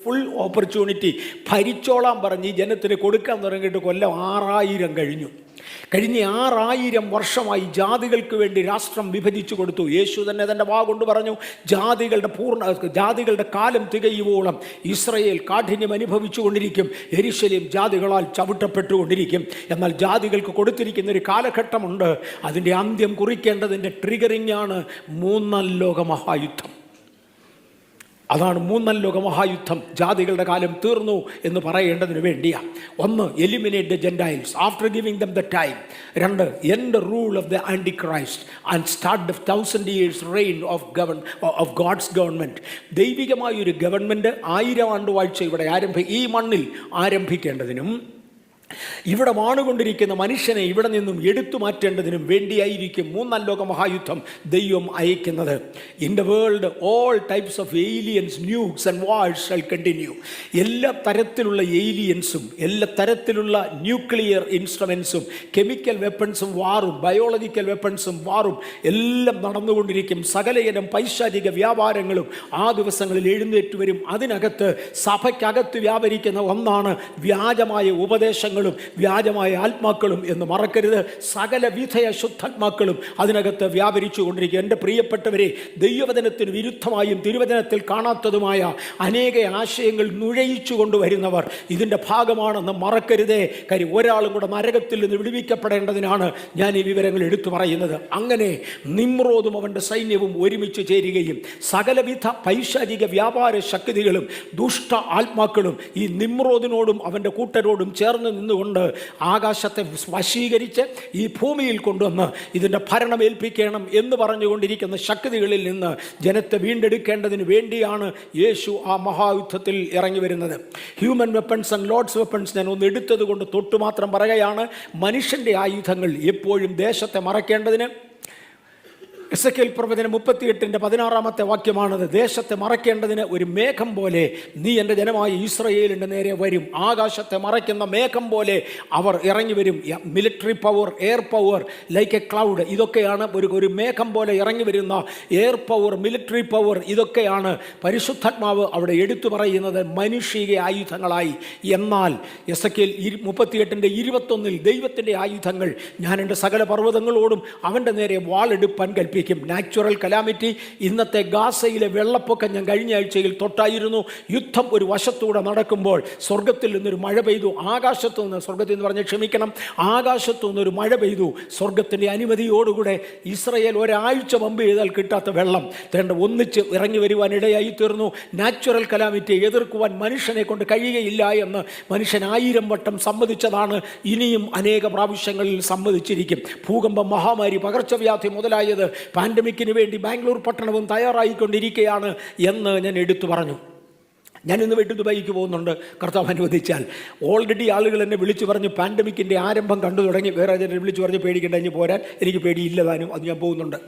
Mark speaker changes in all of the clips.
Speaker 1: Full opportunity ഭരിച്ചോളാൻ പറഞ്ഞ് ഈ ജനത്തിന് കൊടുക്കാൻ തുടങ്ങിയിട്ട് കൊല്ലം 6000 കഴിഞ്ഞു. കഴിഞ്ഞ 6000 വർഷമായി ജാതികൾക്ക് വേണ്ടി രാഷ്ട്രം വിഭജിച്ചു കൊടുത്തു. യേശു തന്നെ തൻ്റെ വാ കൊണ്ട് പറഞ്ഞു, ജാതികളുടെ കാലം തികയുവോളം ഇസ്രായേൽ കാഠിന്യം അനുഭവിച്ചു കൊണ്ടിരിക്കും, യെരൂശലേം ജാതികളാൽ ചവിട്ടപ്പെട്ടുകൊണ്ടിരിക്കും. എന്നാൽ ജാതികൾക്ക് കൊടുത്തിരിക്കുന്ന ഒരു കാലഘട്ടമുണ്ട്, അതിൻ്റെ അന്ത്യം കുറിക്കേണ്ടതിൻ്റെ ട്രിഗറിംഗ് ആണ് 3ാം ലോക മഹായുദ്ധം. അതാണ് 3ാം ലോക മഹായുദ്ധം. ജാതികളുടെ കാലം തീർന്നു എന്ന് പറയേണ്ടതിന് വേണ്ടിയാണ്. 1, eliminate the Gentiles after giving them the time. 2, end rule of the Antichrist and start the 1000 years reign of God's government. ദൈവികമായൊരു ഗവൺമെൻറ് 1000 ആണ്ട് വാഴ്ച ഇവിടെ ഈ മണ്ണിൽ ആരംഭിക്കേണ്ടതിനും ഇവിടെ വാണുകൊണ്ടിരിക്കുന്ന മനുഷ്യനെ ഇവിടെ നിന്നും എടുത്തു മാറ്റേണ്ടതിനും വേണ്ടിയായിരിക്കും 3ാം ലോക മഹായുദ്ധം ദൈവം അയക്കുന്നത്. In the world all types of aliens, nukes and wars shall continue. എല്ലാ തരത്തിലുള്ള ഏലിയൻസും എല്ലാ തരത്തിലുള്ള ന്യൂക്ലിയർ ഇൻസ്ട്രുമെൻസും കെമിക്കൽ വെപ്പൺസും വാറും ബയോളജിക്കൽ വെപ്പൺസും വാറും എല്ലാം നടന്നുകൊണ്ടിരിക്കും. സകലയിനം പൈശാചിക വ്യാപാരങ്ങളും ആ ദിവസങ്ങളിൽ എഴുന്നേറ്റ് വരും. അതിനകത്ത് സഭയ്ക്കകത്ത് വ്യാപരിക്കുന്ന ഒന്നാണ് വ്യാജമായ ഉപദേശങ്ങൾ, വ്യാജമായ ആത്മാക്കളും എന്ന് മറക്കരുത്. സകലവിധ അശുദ്ധാത്മാക്കളും അതിനകത്ത് വ്യാപരിച്ചു കൊണ്ടിരിക്കുക. എൻ്റെ പ്രിയപ്പെട്ടവരെ, ദൈവവചനത്തിന് വിരുദ്ധമായും തിരുവചനത്തിൽ കാണാത്തതുമായ അനേക ആശയങ്ങൾ നുഴയിച്ചു കൊണ്ടുവരുന്നവർ ഇതിൻ്റെ ഭാഗമാണെന്ന് മറക്കരുതേ. കാര്യം ഒരാളും കൂടെ നരകത്തിൽ നിന്ന് വിടുവിക്കപ്പെടേണ്ടതിനാണ് ഞാൻ ഈ വിവരങ്ങൾ എടുത്തു പറയുന്നത്. അങ്ങനെ നിമ്രോദും അവൻ്റെ സൈന്യവും ഒരുമിച്ച് ചേരുകയും സകലവിധ പൈശാചിക വ്യാപാര ശക്തികളും ദുഷ്ട ആത്മാക്കളും ഈ നിമ്രോദിനോടും അവൻ്റെ കൂട്ടരോടും ചേർന്ന് നിന്നുകൊണ്ട് ആകാശത്തെ വശീകരിച്ച് ഈ ഭൂമിയിൽ കൊണ്ടുവന്ന് ഇതിൻ്റെ ഭരണം ഏൽപ്പിക്കണം എന്ന് പറഞ്ഞുകൊണ്ടിരിക്കുന്ന ശക്തികളിൽ നിന്ന് ജനത്തെ വീണ്ടെടുക്കേണ്ടതിന് വേണ്ടിയാണ് യേശു ആ മഹായുദ്ധത്തിൽ ഇറങ്ങി വരുന്നത്. Human weapons and Lord's weapons ഞാൻ ഒന്ന് എടുത്തത് കൊണ്ട് തൊട്ട് മാത്രം പറയുകയാണ്. മനുഷ്യൻ്റെ ആയുധങ്ങൾ എപ്പോഴും ദേശത്തെ മറയ്ക്കേണ്ടതിന്, എസെക്കിയേൽ പ്രവചനം 38:16 വാക്യമാണത്. ദേശത്തെ മറയ്ക്കേണ്ടതിന് ഒരു മേഘം പോലെ നീ എൻ്റെ ജനമായ ഇസ്രായേലിൻ്റെ നേരെ വരും. ആകാശത്തെ മറയ്ക്കുന്ന മേഘം പോലെ അവർ ഇറങ്ങി വരും. Military power, air power like A cloud, ഇതൊക്കെയാണ് ഒരു മേഘം പോലെ ഇറങ്ങി വരുന്ന എയർ പവർ, മിലിറ്ററി പവർ, ഇതൊക്കെയാണ് പരിശുദ്ധാത്മാവ് അവിടെ എടുത്തു പറയുന്നത് മനുഷ്യ ആയുധങ്ങളായി. എന്നാൽ എസെക്കിയേൽ 38:21 ദൈവത്തിൻ്റെ ആയുധങ്ങൾ ഞാൻ എൻ്റെ സകല പർവ്വതങ്ങളോടും അവൻ്റെ നേരെ വാളെടുപ്പാൻ കൽപ്പിക്കും. നാച്ചുറൽ കലാമിറ്റി, ഇന്നത്തെ ഗാസയിലെ വെള്ളപ്പൊക്കം ഞാൻ കഴിഞ്ഞ ആഴ്ചയിൽ തൊട്ടായിരുന്നു. യുദ്ധം ഒരു വശത്തൂടെ നടക്കുമ്പോൾ സ്വർഗത്തിൽ നിന്നൊരു മഴ പെയ്തു. ആകാശത്തു നിന്ന്, സ്വർഗത്തിൽ നിന്ന് പറഞ്ഞ് ക്ഷമിക്കണം, ആകാശത്തു നിന്നൊരു മഴ പെയ്തു. സ്വർഗത്തിൻ്റെ അനുമതിയോടുകൂടെ ഇസ്രായേൽ ഒരാഴ്ച മുമ്പ് ചെയ്താൽ കിട്ടാത്ത വെള്ളം ഒന്നിച്ച് ഇറങ്ങി വരുവാൻ ഇടയായി തീർന്നു. നാച്ചുറൽ കലാമിറ്റിയെ എതിർക്കുവാൻ മനുഷ്യനെ കൊണ്ട് കഴിയുകയില്ല എന്ന് മനുഷ്യൻ 1000 വട്ടം സമ്മതിച്ചതാണ്. ഇനിയും അനേക പ്രാവശ്യങ്ങളിൽ സമ്മതിച്ചിരിക്കും. ഭൂകമ്പം, മഹാമാരി, പകർച്ചവ്യാധി മുതലായത് പാൻഡമിക്കിന് വേണ്ടി ബാംഗ്ലൂർ പട്ടണവും തയ്യാറായിക്കൊണ്ടിരിക്കുകയാണ് എന്ന് ഞാൻ എടുത്തു പറഞ്ഞു. ഞാൻ ഇന്ന് വീട്ടിൽ ദുബായിക്ക് പോകുന്നുണ്ട്, കർത്താവ് അനുവദിച്ചാൽ. ഓൾറെഡി ആളുകൾ എന്നെ വിളിച്ചു പറഞ്ഞ് പാൻഡമിക്കിൻ്റെ ആരംഭം കണ്ടു തുടങ്ങി. വേറെ ചിലർ വിളിച്ചു പറഞ്ഞ് പേടിക്കേണ്ട, ഇനി പോരാൻ എനിക്ക് പേടിയില്ലതാനും, അത് ഞാൻ പോകുന്നുണ്ട്.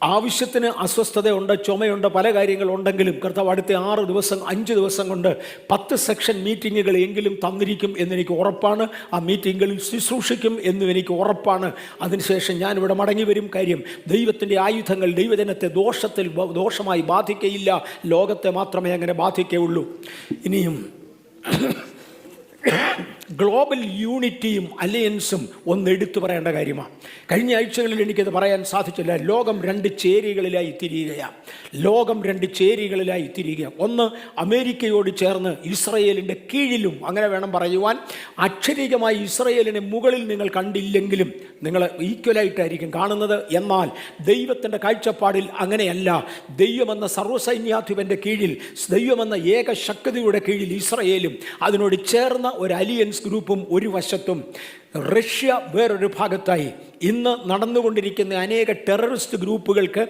Speaker 1: ആവശ്യത്തിന് അസ്വസ്ഥതയുണ്ട്, ചുമയുണ്ട്, പല കാര്യങ്ങളുണ്ടെങ്കിലും കർത്താവ് അടുത്ത 5 ദിവസം കൊണ്ട് 10 സെക്ഷൻ മീറ്റിങ്ങുകൾ എങ്കിലും തന്നിരിക്കും എന്നെനിക്ക് ഉറപ്പാണ്. ആ മീറ്റിങ്ങുകളിൽ ശുശ്രൂഷിക്കും എന്നും എനിക്ക് ഉറപ്പാണ്. അതിനുശേഷം ഞാനിവിടെ മടങ്ങി വരും. കാര്യം ദൈവത്തിൻ്റെ ആയുധങ്ങൾ ദൈവജനത്തെ ദോഷമായി ബാധിക്കയില്ല, ലോകത്തെ മാത്രമേ അങ്ങനെ ബാധിക്കുകയുള്ളൂ. ഇനിയും ഗ്ലോബൽ യൂണിറ്റിയും അലയൻസും ഒന്ന് എടുത്തു പറയേണ്ട കാര്യമാണ്. കഴിഞ്ഞ ആഴ്ചകളിൽ എനിക്കത് പറയാൻ സാധിച്ചില്ല. ലോകം 2 ചേരികളിലായി തിരിയുക. ഒന്ന്, അമേരിക്കയോട് ചേർന്ന് ഇസ്രയേലിൻ്റെ കീഴിലും, അങ്ങനെ വേണം പറയുവാൻ. അക്ഷരികമായി ഇസ്രയേലിനെ മുകളിൽ നിങ്ങൾ കണ്ടില്ലെങ്കിലും നിങ്ങൾ ഈക്വലായിട്ടായിരിക്കും കാണുന്നത്. എന്നാൽ ദൈവത്തിൻ്റെ കാഴ്ചപ്പാടിൽ അങ്ങനെയല്ല. ദൈവമെന്ന സർവ്വസൈന്യാധിപൻ്റെ കീഴിൽ, ദൈവമെന്ന ഏക ശക്തിയുടെ കീഴിൽ ഇസ്രയേലും അതിനോട് ചേർന്ന ഒരു അലിയൻസ് ഗ്രൂപ്പും ഒരു വശത്തും, റഷ്യ വേറൊരു ഭാഗത്തായി. ഇന്ന് നടന്നുകൊണ്ടിരിക്കുന്ന അനേക ടെററിസ്റ്റ് ഗ്രൂപ്പുകൾക്ക്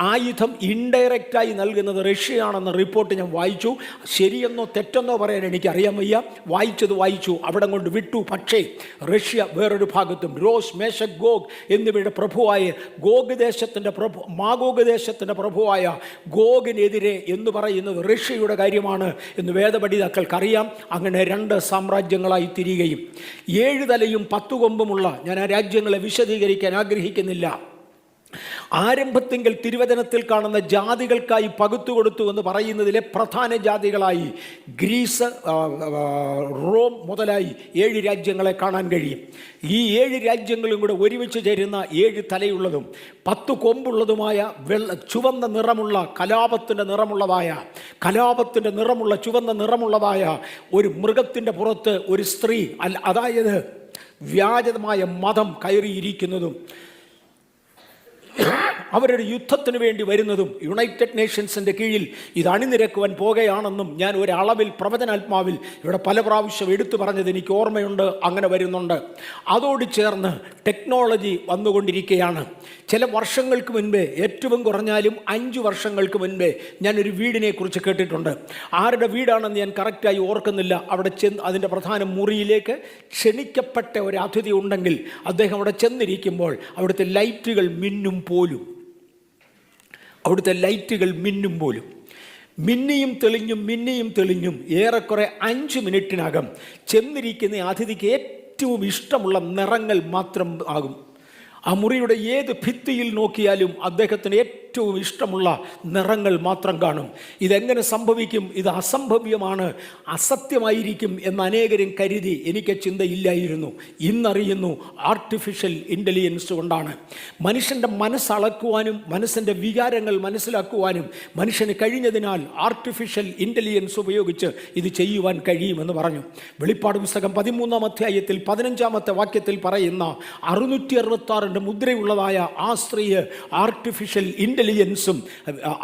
Speaker 1: ആയുധം ഇൻഡയറക്റ്റായി നൽകുന്നത് റഷ്യയാണെന്ന റിപ്പോർട്ട് ഞാൻ വായിച്ചു. ശരിയെന്നോ തെറ്റെന്നോ പറയാൻ എനിക്കറിയാൻ വയ്യ. വായിച്ചു, അവിടെ കൊണ്ട് വിട്ടു. പക്ഷേ റഷ്യ വേറൊരു ഭാഗത്തും, രോഷ്, മേശക്, ഗോഗ് എന്നിവയുടെ പ്രഭുവായ മാഗോഗ് ദേശത്തിൻ്റെ പ്രഭുവായ ഗോഗിനെതിരെ എന്ന് പറയുന്നത് റഷ്യയുടെ കാര്യമാണ് എന്ന് വേദപണ്ഡിതക്കൾക്കറിയാം. അങ്ങനെ 2 സാമ്രാജ്യങ്ങളായി തിരിയുകയും 7 തലയും 10 കൊമ്പുമുള്ള, ഞാൻ ആ രാജ്യങ്ങളെ വിശദീകരിക്കാൻ ആഗ്രഹിക്കുന്നില്ല, ആരംഭത്തിങ്കൽ തിരുവചനത്തിൽ കാണുന്ന ജാതികൾക്കായി പകുത്തുകൊടുത്തു എന്ന് പറയുന്നതിലെ പ്രധാന ജാതികളായി ഗ്രീസ്, റോം മുതലായി 7 രാജ്യങ്ങളെ കാണാൻ കഴിയും. ഈ 7 രാജ്യങ്ങളും കൂടെ ഒരുമിച്ച് ചേരുന്ന 7 തലയുള്ളതും 10 കൊമ്പുള്ളതുമായ ചുവന്ന നിറമുള്ള കലാപത്തിൻ്റെ നിറമുള്ള ചുവന്ന നിറമുള്ളതായ ഒരു മൃഗത്തിൻ്റെ പുറത്ത് ഒരു സ്ത്രീ, അതായത് വ്യാജമായ മതം കയറിയിരിക്കുന്നതും അവരുടെ യുദ്ധത്തിന് വേണ്ടി വരുന്നതും യുണൈറ്റഡ് നേഷൻസിൻ്റെ കീഴിൽ ഇത് അണിനിരക്കുവാൻ പോകുകയാണെന്നും ഞാൻ ഒരളവിൽ പ്രവചനാത്മാവിൽ ഇവിടെ പല പ്രാവശ്യം എടുത്തു പറഞ്ഞത് എനിക്ക് ഓർമ്മയുണ്ട്. അങ്ങനെ വരുന്നുണ്ട്. അതോട് ചേർന്ന് ടെക്നോളജി വന്നുകൊണ്ടിരിക്കുകയാണ്. ചില വർഷങ്ങൾക്ക് മുൻപേ, ഏറ്റവും കുറഞ്ഞാലും 5 വർഷങ്ങൾക്ക് മുൻപേ ഞാനൊരു വീടിനെ കുറിച്ച് കേട്ടിട്ടുണ്ട്. ആരുടെ വീടാണെന്ന് ഞാൻ കറക്റ്റായി ഓർക്കുന്നില്ല. അവിടെ അതിൻ്റെ പ്രധാന മുറിയിലേക്ക് ക്ഷണിക്കപ്പെട്ട ഒരു അതിഥി ഉണ്ടെങ്കിൽ അദ്ദേഹം അവിടെ ചെന്നിരിക്കുമ്പോൾ അവിടുത്തെ ലൈറ്റുകൾ മിന്നും പോലും. മിന്നിയും തെളിഞ്ഞും ഏറെക്കുറെ 5 മിനിറ്റിനകം ചെന്നിരിക്കുന്ന അതിഥിക്ക് ഏറ്റവും ഇഷ്ടമുള്ള നിറങ്ങൾ മാത്രം ആകും. ആ മുറിയുടെ ഏത് ഭിത്തിയിൽ നോക്കിയാലും അദ്ദേഹത്തിന് ഏറ്റവും ഇഷ്ടമുള്ള നിറങ്ങൾ മാത്രം കാണും. ഇതെങ്ങനെ സംഭവിക്കും? ഇത് അസംഭവ്യമാണ്, അസത്യമായിരിക്കും എന്ന് അനേകരും കരുതി. എനിക്ക് ചിന്തയില്ലായിരുന്നു. ഇന്നറിയുന്നു, ആർട്ടിഫിഷ്യൽ ഇൻ്റലിജൻസ് കൊണ്ടാണ്. മനുഷ്യൻ്റെ മനസ്സളക്കുവാനും മനസ്സിൻ്റെ വികാരങ്ങൾ മനസ്സിലാക്കുവാനും മനുഷ്യന് കഴിഞ്ഞതിനാൽ ആർട്ടിഫിഷ്യൽ ഇൻ്റലിജൻസ് ഉപയോഗിച്ച് ഇത് ചെയ്യുവാൻ കഴിയുമെന്ന് പറഞ്ഞു. വെളിപ്പാട് പുസ്തകം 13-ാം അധ്യായത്തിൽ 15-ാമത്തെ വാക്യത്തിൽ പറയുന്ന 666 മുദ്രയുള്ളതായ ആ സ്ത്രീയെ ആർട്ടിഫിഷ്യൽ ഇൻ്റലിജൻസും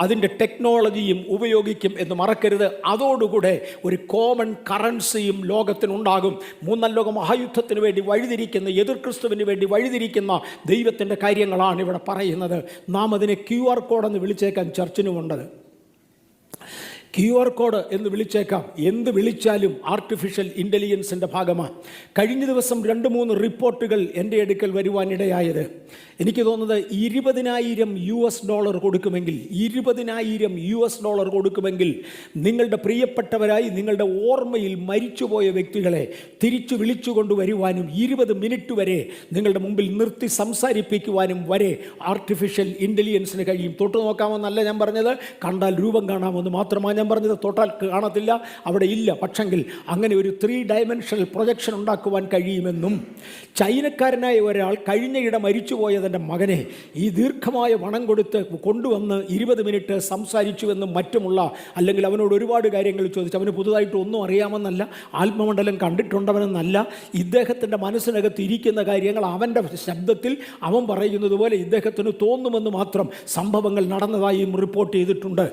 Speaker 1: അതിൻ്റെ ടെക്നോളജിയും ഉപയോഗിക്കും എന്ന് മറക്കരുത്. അതോടുകൂടെ ഒരു കോമൺ കറൻസിയും ലോകത്തിനുണ്ടാകും. 3-ാം ലോക മഹായുദ്ധത്തിന് വേണ്ടി വഴിതിരിക്കുന്ന, എതിർ ക്രിസ്തുവിന് വേണ്ടി വഴിതിരിക്കുന്ന ദൈവത്തിൻ്റെ കാര്യങ്ങളാണ് ഇവിടെ പറയുന്നത്. നാം അതിനെ QR കോഡ് എന്ന് വിളിച്ചേക്കാൻ ചർച്ചിനുമുണ്ടത്. QR കോഡ് എന്ന് വിളിച്ചേക്കാം. എന്ത് വിളിച്ചാലും ആർട്ടിഫിഷ്യൽ ഇൻ്റലിജൻസിൻ്റെ ഭാഗമാണ്. കഴിഞ്ഞ ദിവസം 2-3 റിപ്പോർട്ടുകൾ എൻ്റെ അടുക്കൽ വരുവാനിടയായത്. എനിക്ക് തോന്നുന്നത് $20,000 കൊടുക്കുമെങ്കിൽ, $20,000 കൊടുക്കുമെങ്കിൽ നിങ്ങളുടെ പ്രിയപ്പെട്ടവരായി നിങ്ങളുടെ ഓർമ്മയിൽ മരിച്ചുപോയ വ്യക്തികളെ തിരിച്ചു വിളിച്ചു കൊണ്ടുവരുവാനും 20 മിനിറ്റ് വരെ നിങ്ങളുടെ മുമ്പിൽ നിർത്തി സംസാരിപ്പിക്കുവാനും വരെ ആർട്ടിഫിഷ്യൽ ഇൻ്റലിജൻസിന് കഴിയും. തൊട്ട് നോക്കാമെന്നല്ല ഞാൻ പറഞ്ഞത്, കണ്ടാൽ രൂപം കാണാമെന്ന് മാത്രമാണ് ഞാൻ പറഞ്ഞത്. തൊട്ടാൽ കാണത്തില്ല, അവിടെ ഇല്ല. പക്ഷെങ്കിൽ അങ്ങനെ ഒരു 3 ഡയമെൻഷണൽ പ്രൊജക്ഷൻ ഉണ്ടാക്കുവാൻ കഴിയുമെന്നും, ചൈനക്കാരനായ ഒരാൾ കഴിഞ്ഞയിടെ മരിച്ചുപോയതിൻ്റെ മകനെ ഈ ദീർഘമായ വണം കൊടുത്ത് കൊണ്ടുവന്ന് 20 മിനിറ്റ് സംസാരിച്ചുവെന്നും മറ്റുമുള്ള, അല്ലെങ്കിൽ അവനോട് ഒരുപാട് കാര്യങ്ങൾ ചോദിച്ചു. അവന് പുതുതായിട്ട് ഒന്നും അറിയാമെന്നല്ല, ആത്മമണ്ഡലം കണ്ടിട്ടുണ്ടവനെന്നല്ല, ഇദ്ദേഹത്തിൻ്റെ മനസ്സിനകത്ത് ഇരിക്കുന്ന കാര്യങ്ങൾ അവൻ്റെ ശബ്ദത്തിൽ അവൻ പറയുന്നത് പോലെ ഇദ്ദേഹത്തിന് തോന്നുമെന്ന് മാത്രം സംഭവങ്ങൾ നടന്നതായും റിപ്പോർട്ട് ചെയ്തിട്ടുണ്ട്.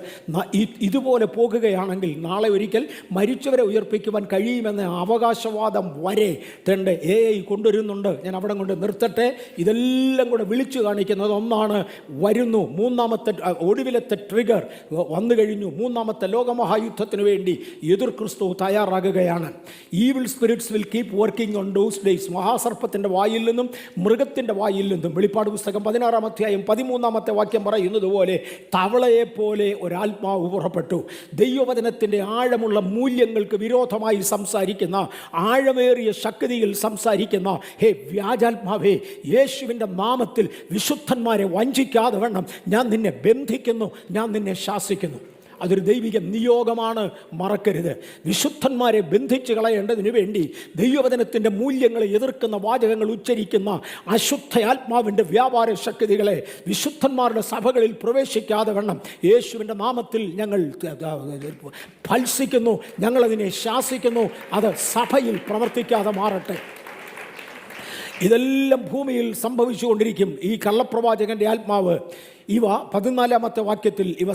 Speaker 1: ഇതുപോലെ പോകുകയാണെങ്കിൽ നാളെ ഒരിക്കൽ മരിച്ചവരെ ഉയർപ്പിക്കുവാൻ കഴിയുമെന്ന അവകാശവാദം വരെ തൻ്റെ AI കൊണ്ടുവരുന്നുണ്ട്. ഞാൻ അവിടെ കൊണ്ട് നിർത്തട്ടെ. ഇതെല്ലാം കൂടെ വിളിച്ചു കാണിക്കുന്നത് ഒന്നാണ്. വരുന്നു 3-ാമത്തെ ഒടുവിലത്തെ ട്രിഗർ വന്നു കഴിഞ്ഞു. 3-ാമത്തെ ലോകമഹായുദ്ധത്തിന് വേണ്ടി എതിർ ക്രിസ്തു തയ്യാറാകുകയാണ്. Evil spirits will keep working on those days. മഹാസർപ്പത്തിൻ്റെ വായിൽ നിന്നും മൃഗത്തിൻ്റെ വായിൽ നിന്നും, വെളിപ്പാട് പുസ്തകം 16-ാം അധ്യായം 13-ാമത്തെ വാക്യം പറയുന്നത് പോലെ തവളയെപ്പോലെ ഒരാത്മാവ് പുറപ്പെട്ടു. ദൈവവചനത്തിൻ്റെ ആഴമുള്ള മൂല്യങ്ങൾക്ക് വിരോധമായി സംസാരിക്കുന്ന, ആഴമേറിയ ശക്തിയിൽ സംസാരിക്കുന്ന, ഹേ വ്യാജാത്മാവേ, യേശുവിൻ്റെ നാമത്തിൽ വിശുദ്ധന്മാരെ വഞ്ചിക്കാതെ വണ്ണം ഞാൻ നിന്നെ ബന്ധിക്കുന്നു, ഞാൻ നിന്നെ ശാസിക്കുന്നു. അതൊരു ദൈവിക നിയോഗമാണ്, മറക്കരുത്. വിശുദ്ധന്മാരെ ബന്ധിച്ച് കളയേണ്ടതിന് വേണ്ടി ദൈവവചനത്തിൻ്റെ മൂല്യങ്ങളെ എതിർക്കുന്ന വാചകങ്ങൾ ഉച്ചരിക്കുന്ന അശുദ്ധ ആത്മാവിൻ്റെ വ്യാപാര ശക്തികളെ വിശുദ്ധന്മാരുടെ സഭകളിൽ പ്രവേശിക്കാതെ വണ്ണം യേശുവിൻ്റെ നാമത്തിൽ ഞങ്ങൾ ഭത്സിക്കുന്നു, ഞങ്ങളതിനെ ശാസിക്കുന്നു. അത് സഭയിൽ പ്രവർത്തിക്കാതെ മാറട്ടെ. ഇതെല്ലാം ഭൂമിയിൽ സംഭവിച്ചുകൊണ്ടിരിക്കും. ഈ കള്ളപ്രവാചകൻ്റെ ആത്മാവ് ഇവ 14-ാമത്തെ വാക്യത്തിൽ ഇവ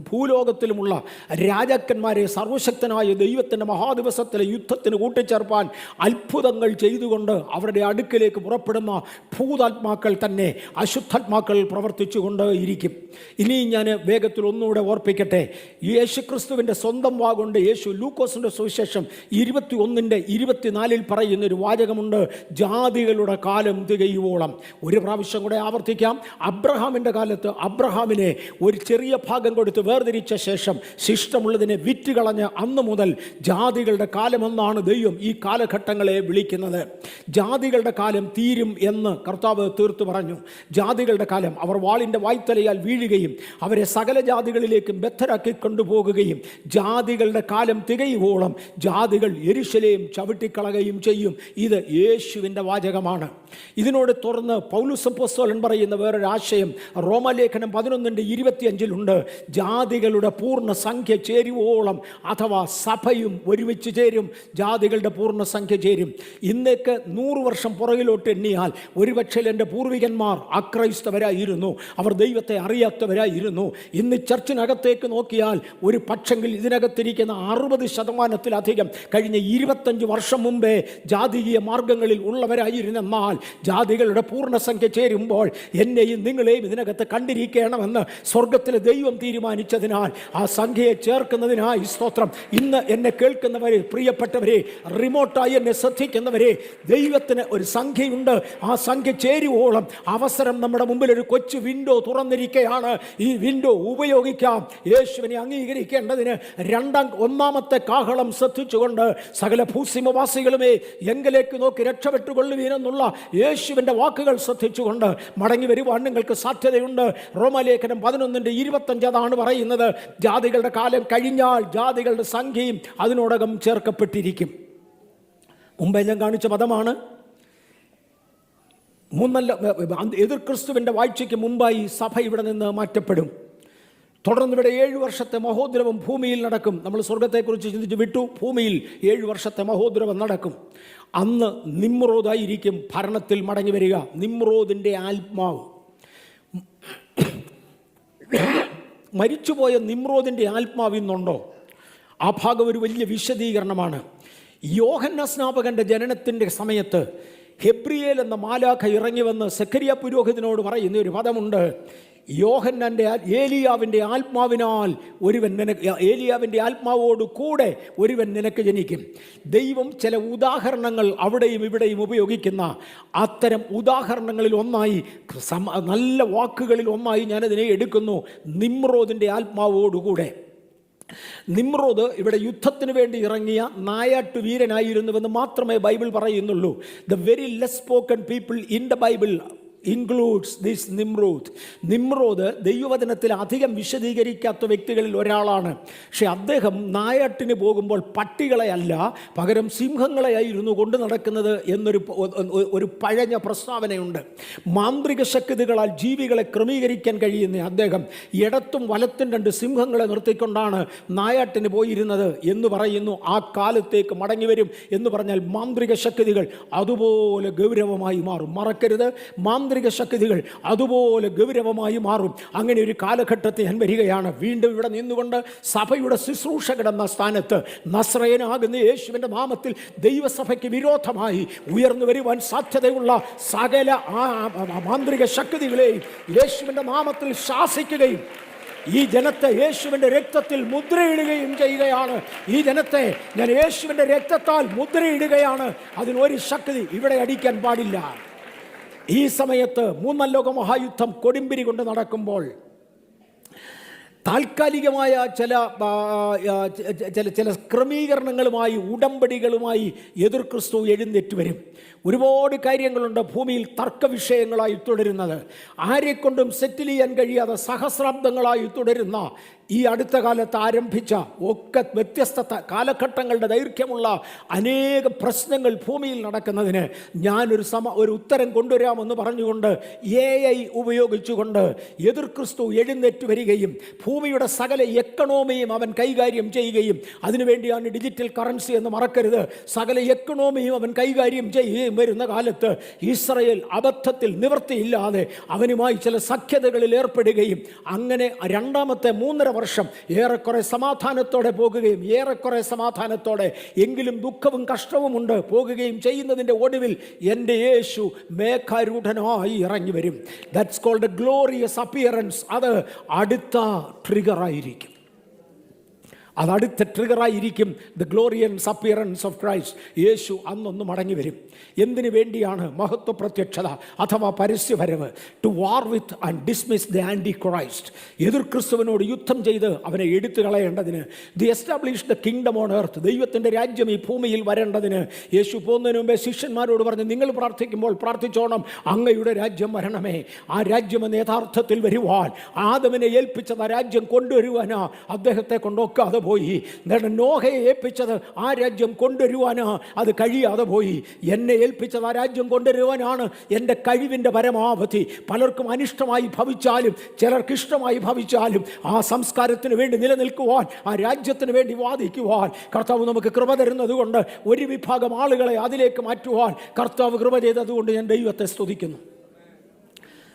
Speaker 1: ഭൂലോകത്തിലുമുള്ള രാജാക്കന്മാരെ സർവശക്തനായ ദൈവത്തിൻ്റെ മഹാദിവസത്തിലെ യുദ്ധത്തിന് കൂട്ടിച്ചേർപ്പാൻ അത്ഭുതങ്ങൾ ചെയ്തുകൊണ്ട് അവരുടെ അടുക്കിലേക്ക് പുറപ്പെടുന്ന ഭൂതാത്മാക്കൾ തന്നെ അശുദ്ധാത്മാക്കൾ പ്രവർത്തിച്ചുകൊണ്ട് ഇരിക്കും. ഇനിയും ഞാൻ വേഗത്തിൽ ഒന്നുകൂടെ ഓർപ്പിക്കട്ടെ. യേശുക്രിസ്തുവിൻ്റെ സ്വന്തം വാഗുണ്ട്. യേശു ലൂക്കോസിൻ്റെ സുവിശേഷം 21:24 പറയുന്നൊരു വാചകമുണ്ട്, ജാതികളുടെ കാലം തികയുവോളം. ഒരു പ്രാവശ്യം കൂടെ ആവർത്തിക്കാം. അബ്രഹാമിൻ്റെ കാലത്ത് അബ്രഹാമിനെ ഒരു ചെറിയ ഭാഗം കൊടുത്ത് വേർതിരിച്ച ശേഷം ശിഷ്ടമുള്ളതിനെ വിറ്റുകളഞ്ഞ് അന്ന് മുതൽ ജാതികളുടെ കാലമെന്നാണ് ദൈവം ഈ കാലഘട്ടങ്ങളെ വിളിക്കുന്നത്. ജാതികളുടെ കാലം തീരും എന്ന് കർത്താവ് തീർത്തു പറഞ്ഞു. ജാതികളുടെ കാലം, അവർ വാളിൻ്റെ വായ്ത്തലയാൽ വീഴുകയും അവരെ സകല ജാതികളിലേക്കും ബദ്ധരാക്കി കൊണ്ടുപോകുകയും ജാതികളുടെ കാലം തികയുവോളം ജാതികൾ യെരൂശലേം ചവിട്ടിക്കളയുകയും ചെയ്യും. ഇത് യേശുവിൻ്റെ വാചകമാണ്. ഇതിനോട് തുറന്ന് പൗലോസ് അപ്പോസ്തലൻ പറയുന്ന വേറൊരു ആശയം റോമാലേഖനം 11:25 ജാതികളുടെ പൂർണ്ണ സംഖ്യ ചേരുവോളം, അഥവാ സഭയും ഒരുമിച്ച് ചേരും, ജാതികളുടെ പൂർണ്ണ സംഖ്യ ചേരും. ഇന്നേക്ക് 100 വർഷം പുറകിലോട്ട് എണ്ണിയാൽ ഒരുപക്ഷെ എൻ്റെ പൂർവികന്മാർ അക്രൈസ്തവരായിരുന്നു, അവർ ദൈവത്തെ അറിയാത്തവരായിരുന്നു. ഇന്ന് ചർച്ചിനകത്തേക്ക് നോക്കിയാൽ ഒരു പക്ഷെങ്കിൽ ഇതിനകത്തിരിക്കുന്ന 60% കഴിഞ്ഞ 25 വർഷം മുമ്പേ ജാതീയ മാർഗങ്ങളിൽ ഉള്ളവരായിരുന്നെന്നാൽ ജാതികളുടെ പൂർണ്ണസംഖ്യ ചേരുമ്പോൾ എന്നെയും നിങ്ങളെയും ഇതിനകത്ത് കണ്ടിരിക്കണമെന്ന് സ്വർഗത്തിലെ ദൈവം തീരുമാനിച്ചതിനാൽ ആ സംഖ്യയെ ചേർക്കുന്നതിനായി സ്തോത്രം. ഇന്ന് എന്നെ കേൾക്കുന്നവരെ, പ്രിയപ്പെട്ടവരെ, റിമോട്ടായി എന്നെ ശ്രദ്ധിക്കുന്നവരെ, ദൈവത്തിന് ഒരു സംഖ്യയുണ്ട്. ആ സംഖ്യ ചേരുവോളം അവസരം നമ്മുടെ മുമ്പിൽ ഒരു കൊച്ചു വിൻഡോ തുറന്നിരിക്കുകയാണ്. ഈ വിൻഡോ ഉപയോഗിക്കാം. യേശുവിനെ അംഗീകരിക്കേണ്ടതിന് ഒന്നാമത്തെ കാഹളം ശ്രദ്ധിച്ചുകൊണ്ട് സകല ഭൂസിമവാസികളുമേ എങ്കിലേക്ക് നോക്കി രക്ഷപ്പെട്ടുകൊള്ളുവീനെന്നുള്ള യേശുവിൻ്റെ വാക്കുകൾ ശ്രദ്ധിച്ചുകൊണ്ട് മടങ്ങി വരുവാൻ നിങ്ങൾക്ക് സാധ്യതയുണ്ട്. റോമാലേഖനം 11:25 അതാണ് പറയുന്നത്. ജാതികളുടെ കാലം കഴിഞ്ഞാൽ ജാതികളുടെ സംഖ്യയും അതിനോടകം ചേർക്കപ്പെട്ടിരിക്കും. മുമ്പേ ഞാൻ കാണിച്ച പദമാണ്. എതിർ ക്രിസ്തുവിൻ്റെ വാഴ്ചയ്ക്ക് മുമ്പായി സഭ ഇവിടെ നിന്ന് മാറ്റപ്പെടും. തുടർന്ന് ഇവിടെ 7 വർഷത്തെ മഹോദ്രവം ഭൂമിയിൽ നടക്കും. നമ്മൾ സ്വർഗത്തെക്കുറിച്ച് ചിന്തിച്ച് വിട്ടു. ഭൂമിയിൽ 7 വർഷത്തെ മഹോദ്രവം നടക്കും. അന്ന് നിമ്രോദായിരിക്കും ഭരണത്തിൽ മടങ്ങി വരിക. നിമ്രോദിൻ്റെ ആത്മാവ്, മരിച്ചുപോയ നിമ്രോദിൻ്റെ ആത്മാവ് ഇന്നുണ്ടോ? ആ ഭാഗം ഒരു വലിയ വിശദീകരണമാണ്. യോഹന്നാൻ സ്നാപകൻ്റെ ജനനത്തിൻ്റെ സമയത്ത് ഹെബ്രിയേൽ എന്ന മാലാഖ ഇറങ്ങി വന്ന് സെഖരിയ പുരോഹിതനോട് പറയുന്ന ഒരു പദമുണ്ട്. യോഹന്നാൻ്റെ ഏലിയാവിൻ്റെ ആത്മാവിനാൽ ഏലിയാവിൻ്റെ ആത്മാവോട് കൂടെ ഒരുവൻ നിനക്ക് ജനിക്കും. ദൈവം ചില ഉദാഹരണങ്ങൾ അവിടെയും ഇവിടെയും ഉപയോഗിക്കുന്ന അത്തരം ഉദാഹരണങ്ങളിൽ ഒന്നായി, നല്ല വാക്കുകളിൽ ഒന്നായി ഞാനതിനെ എടുക്കുന്നു. നിമ്രോദിൻ്റെ ആത്മാവോടുകൂടെ. നിമ്രോദ് ഇവിടെ യുദ്ധത്തിന് വേണ്ടി ഇറങ്ങിയ നായാട്ടു വീരനായിരുന്നുവെന്ന് മാത്രമേ ബൈബിൾ പറയുന്നുള്ളൂ. The very less spoken people in the Bible includes this Nimrod. Nimrod ദൈവവചനത്തിൽ അധികം വിശദീകരിക്കാത്ത വ്യക്തികളിൽ ഒരാളാണ്. പക്ഷെ അദ്ദേഹം നായാട്ടിന് പോകുമ്പോൾ പട്ടികളെയല്ല, പകരം സിംഹങ്ങളെയായിരുന്നു കൊണ്ടു നടക്കുന്നത് എന്നൊരു പഴഞ്ഞ പ്രസ്താവനയുണ്ട്. മാന്ത്രിക ശക്തികളാൽ ജീവികളെ ക്രമീകരിക്കാൻ കഴിയുന്ന അദ്ദേഹം ഇടത്തും വലത്തും 2 സിംഹങ്ങളെ നിർത്തിക്കൊണ്ടാണ് നായാട്ടിന് പോയിരുന്നത് എന്ന് പറയുന്നു. ആ കാലത്തേക്ക് മടങ്ങി വരും എന്ന് പറഞ്ഞാൽ മാന്ത്രിക ശക്തികൾ അതുപോലെ ഗൗരവമായി മാറും. മറക്കരുത്, മാന്ത്രിക ശക്തികൾ അതുപോലെ ഗൗരവമായി മാറും. അങ്ങനെ ഒരു കാലഘട്ടത്തെ ഞാൻ വരികയാണ്. വീണ്ടും ഇവിടെ നിന്നുകൊണ്ട് സഭയുടെ ശുശ്രൂഷകൻ എന്ന സ്ഥാനത്ത് നസ്രയനാകുന്ന യേശുവിൻ്റെ നാമത്തിൽ ദൈവസഭയ്ക്ക് വിരോധമായി ഉയർന്നു വരുവാൻ സാധ്യതയുള്ള സകല മാന്ത്രിക ശക്തികളെയും യേശുവിൻ്റെ നാമത്തിൽ ശാസിക്കുകയും ഈ ജനത്തെ യേശുവിൻ്റെ രക്തത്തിൽ മുദ്രയിടുകയും ചെയ്യുകയാണ്. ഈ ജനത്തെ ഞാൻ യേശുവിൻ്റെ രക്തത്താൽ മുദ്രയിടുകയാണ്. അതിനൊരു ശക്തി ഇവിടെ അടിക്കാൻ പാടില്ല. ഈ സമയത്ത് 3-ാം ലോക മഹായുദ്ധം കൊടുമ്പിരി കൊണ്ട് നടക്കുമ്പോൾ താൽക്കാലികമായ ചില ക്രമീകരണങ്ങളുമായി, ഉടമ്പടികളുമായി എതിർ ക്രിസ്തു എഴുന്നേറ്റ് വരും. ഒരുപാട് കാര്യങ്ങളുണ്ട് ഭൂമിയിൽ തർക്ക വിഷയങ്ങളായി തുടരുന്നത്. ആരെക്കൊണ്ടും സെറ്റിൽ ചെയ്യാൻ കഴിയാതെ സഹസ്രാബ്ദങ്ങളായി തുടരുന്ന ഈ അടുത്ത കാലത്ത് ആരംഭിച്ച ഒക്കെ വ്യത്യസ്ത കാലഘട്ടങ്ങളുടെ ദൈർഘ്യമുള്ള അനേക പ്രശ്നങ്ങൾ ഭൂമിയിൽ നടക്കുന്നതിന് ഒരു ഉത്തരം കൊണ്ടുവരാമെന്ന് പറഞ്ഞുകൊണ്ട് AI ഉപയോഗിച്ചുകൊണ്ട് എതിർ ക്രിസ്തു എഴുന്നേറ്റ് വരികയും ഭൂമിയുടെ സകല എക്കണോമിയും അവൻ കൈകാര്യം ചെയ്യുകയും, അതിനുവേണ്ടിയാണ് ഡിജിറ്റൽ കറൻസി എന്ന് മറക്കരുത്, സകല എക്കണോമിയും അവൻ കൈകാര്യം ചെയ്യുകയും വരുന്ന കാലത്ത് ഇസ്രായേൽ അബദ്ധത്തിൽ നിവൃത്തിയില്ലാതെ അവനുമായി ചില സഖ്യതകളിൽ ഏർപ്പെടുകയും അങ്ങനെ രണ്ടാമത്തെ 3.5 വർഷം ഏറെക്കുറെ സമാധാനത്തോടെ പോകുകയും, എങ്കിലും ദുഃഖവും കഷ്ടവുമുണ്ട് പോകുകയും ചെയ്യുന്നതിൻ്റെ ഒടുവിൽ എൻ്റെ യേശു മേഘാരൂഢനായി ഇറങ്ങി വരും. That's called a glorious appearance. അത് അടുത്ത ട്രിഗറായിരിക്കും. അതടുത്ത ട്രിഗറായിരിക്കും the glorious appearance of Christ. യേശു അന്നൊന്ന് മടങ്ങി വരും. എന്തിനു വേണ്ടിയാണ്? മഹത്വ പ്രത്യക്ഷത അഥവാ പരസ്യവരവ്. To war with and dismiss the antichrist. എതിർ ക്രിസ്തുവിനോട് യുദ്ധം ചെയ്ത് അവനെ എടുത്തു കളയേണ്ടതിന്. The establish the kingdom on earth. ദൈവത്തിൻ്റെ രാജ്യം ഈ ഭൂമിയിൽ വരേണ്ടതിന്. യേശു പോകുന്നതിന് മുമ്പേ ശിഷ്യന്മാരോട് പറഞ്ഞു, നിങ്ങൾ പ്രാർത്ഥിക്കുമ്പോൾ പ്രാർത്ഥിച്ചോണം, അങ്ങയുടെ രാജ്യം വരണമേ. ആ രാജ്യമെന്ന് യഥാർത്ഥത്തിൽ വരുവാൻ ആദമിനെ ഏൽപ്പിച്ചത് ആ രാജ്യം കൊണ്ടുവരുവാനാ അദ്ദേഹത്തെ കൊണ്ടൊക്കാതെ പോയി. നോഹയെ ഏൽപ്പിച്ചത് ആ രാജ്യം കൊണ്ടുവരുവാനാ, അത് കഴിയാതെ പോയി. എന്നെ ഏൽപ്പിച്ചത് ആ രാജ്യം കൊണ്ടുവരുവാനാണ് എൻ്റെ കഴിവിൻ്റെ പരമാവധി. പലർക്കും അനിഷ്ടമായി ഭവിച്ചാലും ചിലർക്ക് ഇഷ്ടമായി ഭവിച്ചാലും ആ സംസ്കാരത്തിന് വേണ്ടി നിലനിൽക്കുവാൻ, ആ രാജ്യത്തിന് വേണ്ടി വാദിക്കുവാൻ കർത്താവ് നമുക്ക് കൃപ തരുന്നത് കൊണ്ട്, ഒരു വിഭാഗം ആളുകളെ അതിലേക്ക് മാറ്റുവാൻ കർത്താവ് കൃപ ചെയ്തതുകൊണ്ട് ഞാൻ ദൈവത്തെ സ്തുതിക്കുന്നു.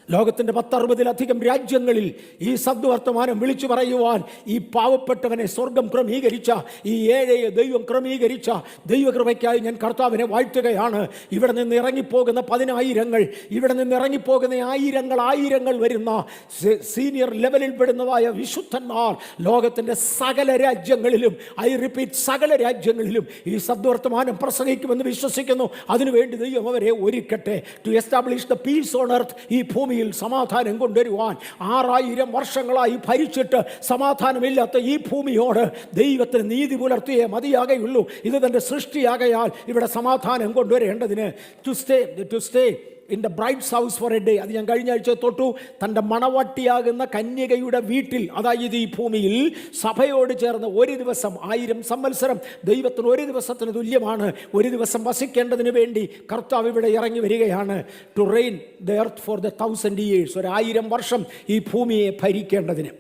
Speaker 1: ലോകത്തിൻ്റെ 10-60-ലധികം രാജ്യങ്ങളിൽ ഈ സദ്വർത്തമാനം വിളിച്ചു പറയുവാൻ ഈ പാവപ്പെട്ടവനെ സ്വർഗം ക്രമീകരിച്ച, ഈ ഏഴയെ ദൈവം ക്രമീകരിച്ച ദൈവകൃപയ്ക്കായി ഞാൻ കർത്താവിനെ വാഴ്ത്തുകയാണ്. ഇവിടെ നിന്ന് ഇറങ്ങിപ്പോകുന്ന 10,000-ങ്ങൾ, ഇവിടെ നിന്ന് ഇറങ്ങിപ്പോകുന്ന ആയിരങ്ങൾ വരുന്ന സീനിയർ ലെവലിൽ പെടുന്നതായ വിശുദ്ധന്മാർ ലോകത്തിൻ്റെ സകല രാജ്യങ്ങളിലും, ഐ റിപ്പീറ്റ്, സകല രാജ്യങ്ങളിലും ഈ സദ്വർത്തമാനം പ്രസംഗിക്കുമെന്ന് വിശ്വസിക്കുന്നു. അതിനുവേണ്ടി ദൈവം അവരെ ഒരുക്കട്ടെ. To establish the peace on earth. ഈ ഭൂമി സമാധാനം കൊണ്ടുവരുവാൻ 6000 വർഷങ്ങളായി ഭരിച്ചിട്ട് സമാധാനമില്ലാത്ത ഈ ഭൂമിയോട് ദൈവത്തിന് നീതി പുലർത്തിയേ മതിയാകെയുള്ളൂ. ഇത് തൻ്റെ സൃഷ്ടിയാകയാൽ ഇവിടെ സമാധാനം കൊണ്ടുവരേണ്ടതിന് to stay in the bride's house for a day. അത് ഞാൻ കഴിഞ്ഞ ആഴ്ച തൊട്ടു. തൻ്റെ മണവാട്ടിയാകുന്ന കന്യകയുടെ വീട്ടിൽ, അതായത് ഈ ഭൂമിയിൽ സഭയോട് ചേർന്ന് ഒരു ദിവസം, 1000 സംവത്സരം ദൈവത്തിന് ഒരു ദിവസത്തിന് തുല്യമാണ്. ഒരു ദിവസം വസിക്കേണ്ടതിന് വേണ്ടി കർത്താവ് ഇവിടെ ഇറങ്ങി വരികയാണ്. To rain the earth for the 1000 years. 1000 വർഷം ഈ ഭൂമിയെ ഭരിക്കേണ്ടതിന്.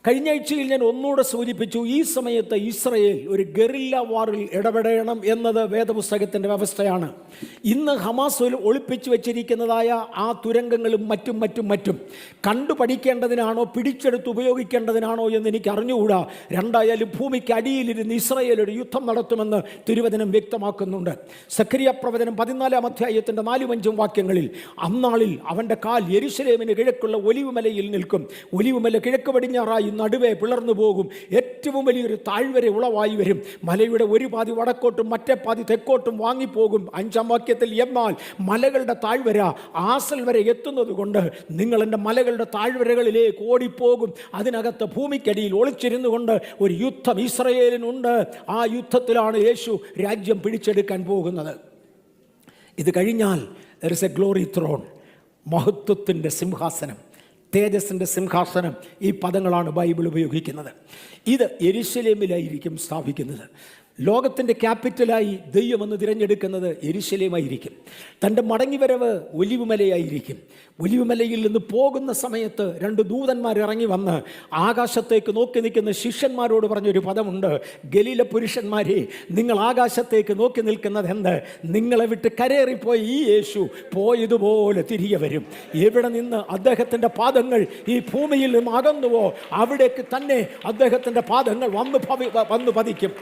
Speaker 1: കഴിഞ്ഞ ആഴ്ചയിൽ ഞാൻ ഒന്നുകൂടെ സൂചിപ്പിച്ചു, ഈ സമയത്ത് ഇസ്രയേൽ ഒരു ഗറില്ല വാറിൽ ഇടപെടണം എന്നത് വേദപുസ്തകത്തിൻ്റെ വ്യവസ്ഥയാണ്. ഇന്ന് ഹമാസ് ഒളിപ്പിച്ചു വെച്ചിരിക്കുന്നതായ ആ തുരങ്കങ്ങളും മറ്റും കണ്ടു പഠിക്കേണ്ടതിനാണോ പിടിച്ചെടുത്ത് ഉപയോഗിക്കേണ്ടതിനാണോ എന്ന് എനിക്ക് അറിഞ്ഞുകൂടാ. രണ്ടായാലും ഭൂമിക്ക് അടിയിലിരുന്ന് ഇസ്രയേൽ ഒരു യുദ്ധം നടത്തുമെന്ന് തിരുവചനം വ്യക്തമാക്കുന്നുണ്ട്. സഖരിയ പ്രവചനം 14-ാം അധ്യായത്തിൻ്റെ 4-5 വാക്യങ്ങളിൽ, അന്നാളിൽ അവൻ്റെ കാൽ യെരുശലേമിന് കിഴക്കുള്ള ഒലിവുമലയിൽ നിൽക്കും. ഒലിവുമല കിഴക്ക് പടിഞ്ഞാറായി നടുവേ പിളർന്നു പോകും. ഏറ്റവും വലിയൊരു താഴ്വര ഉളവായി വരും. മലയുടെ ഒരു പാതി വടക്കോട്ടും മറ്റേ പാതി തെക്കോട്ടും വാങ്ങിപ്പോകും. 5-ാം വാക്യത്തിൽ, എന്നാൽ മലകളുടെ താഴ്വര ആസൽ വരെ എത്തുന്നത് കൊണ്ട് നിങ്ങൾ എൻ്റെ മലകളുടെ താഴ്വരകളിലേക്ക് ഓടിപ്പോകും. അതിനകത്ത് ഭൂമിക്കടിയിൽ ഒളിച്ചിരുന്നു കൊണ്ട് ഒരു യുദ്ധം ഇസ്രയേലിനുണ്ട്. ആ യുദ്ധത്തിലാണ് യേശു രാജ്യം പിടിച്ചെടുക്കാൻ പോകുന്നത്. ഇത് കഴിഞ്ഞാൽ there is a glory throne. മഹത്വത്തിൻ്റെ സിംഹാസനം, തേജസ്സിൻ്റെ സിംഹാസനം. ഈ പദങ്ങളാണ് ബൈബിൾ ഉപയോഗിക്കുന്നത്. ഇത് യെരുശലേമിലായിരിക്കും സ്ഥാപിക്കുന്നത്. ലോകത്തിൻ്റെ ക്യാപിറ്റലായി ദൈവമെന്ന് തിരഞ്ഞെടുക്കുന്നത് യെരുശലേമായിരിക്കും. തൻ്റെ മടങ്ങിവരവ് ഒലിവുമലയായിരിക്കും. ഒലിവുമലയിൽ നിന്ന് പോകുന്ന സമയത്ത് 2 ദൂതന്മാർ ഇറങ്ങി വന്ന് ആകാശത്തേക്ക് നോക്കി നിൽക്കുന്ന ശിഷ്യന്മാരോട് പറഞ്ഞൊരു പദമുണ്ട്, ഗലീല പുരുഷന്മാരെ, നിങ്ങൾ ആകാശത്തേക്ക് നോക്കി നിൽക്കുന്നത് എന്ത്? നിങ്ങളെ വിട്ട് കരേറിപ്പോയി ഈ യേശു പോയതുപോലെ തിരികെ വരും. എവിടെ നിന്ന് അദ്ദേഹത്തിൻ്റെ പാദങ്ങൾ ഈ ഭൂമിയിൽ നിന്ന് അകന്നുവോ അവിടേക്ക് തന്നെ അദ്ദേഹത്തിൻ്റെ പാദങ്ങൾ വന്നു പതിക്കും.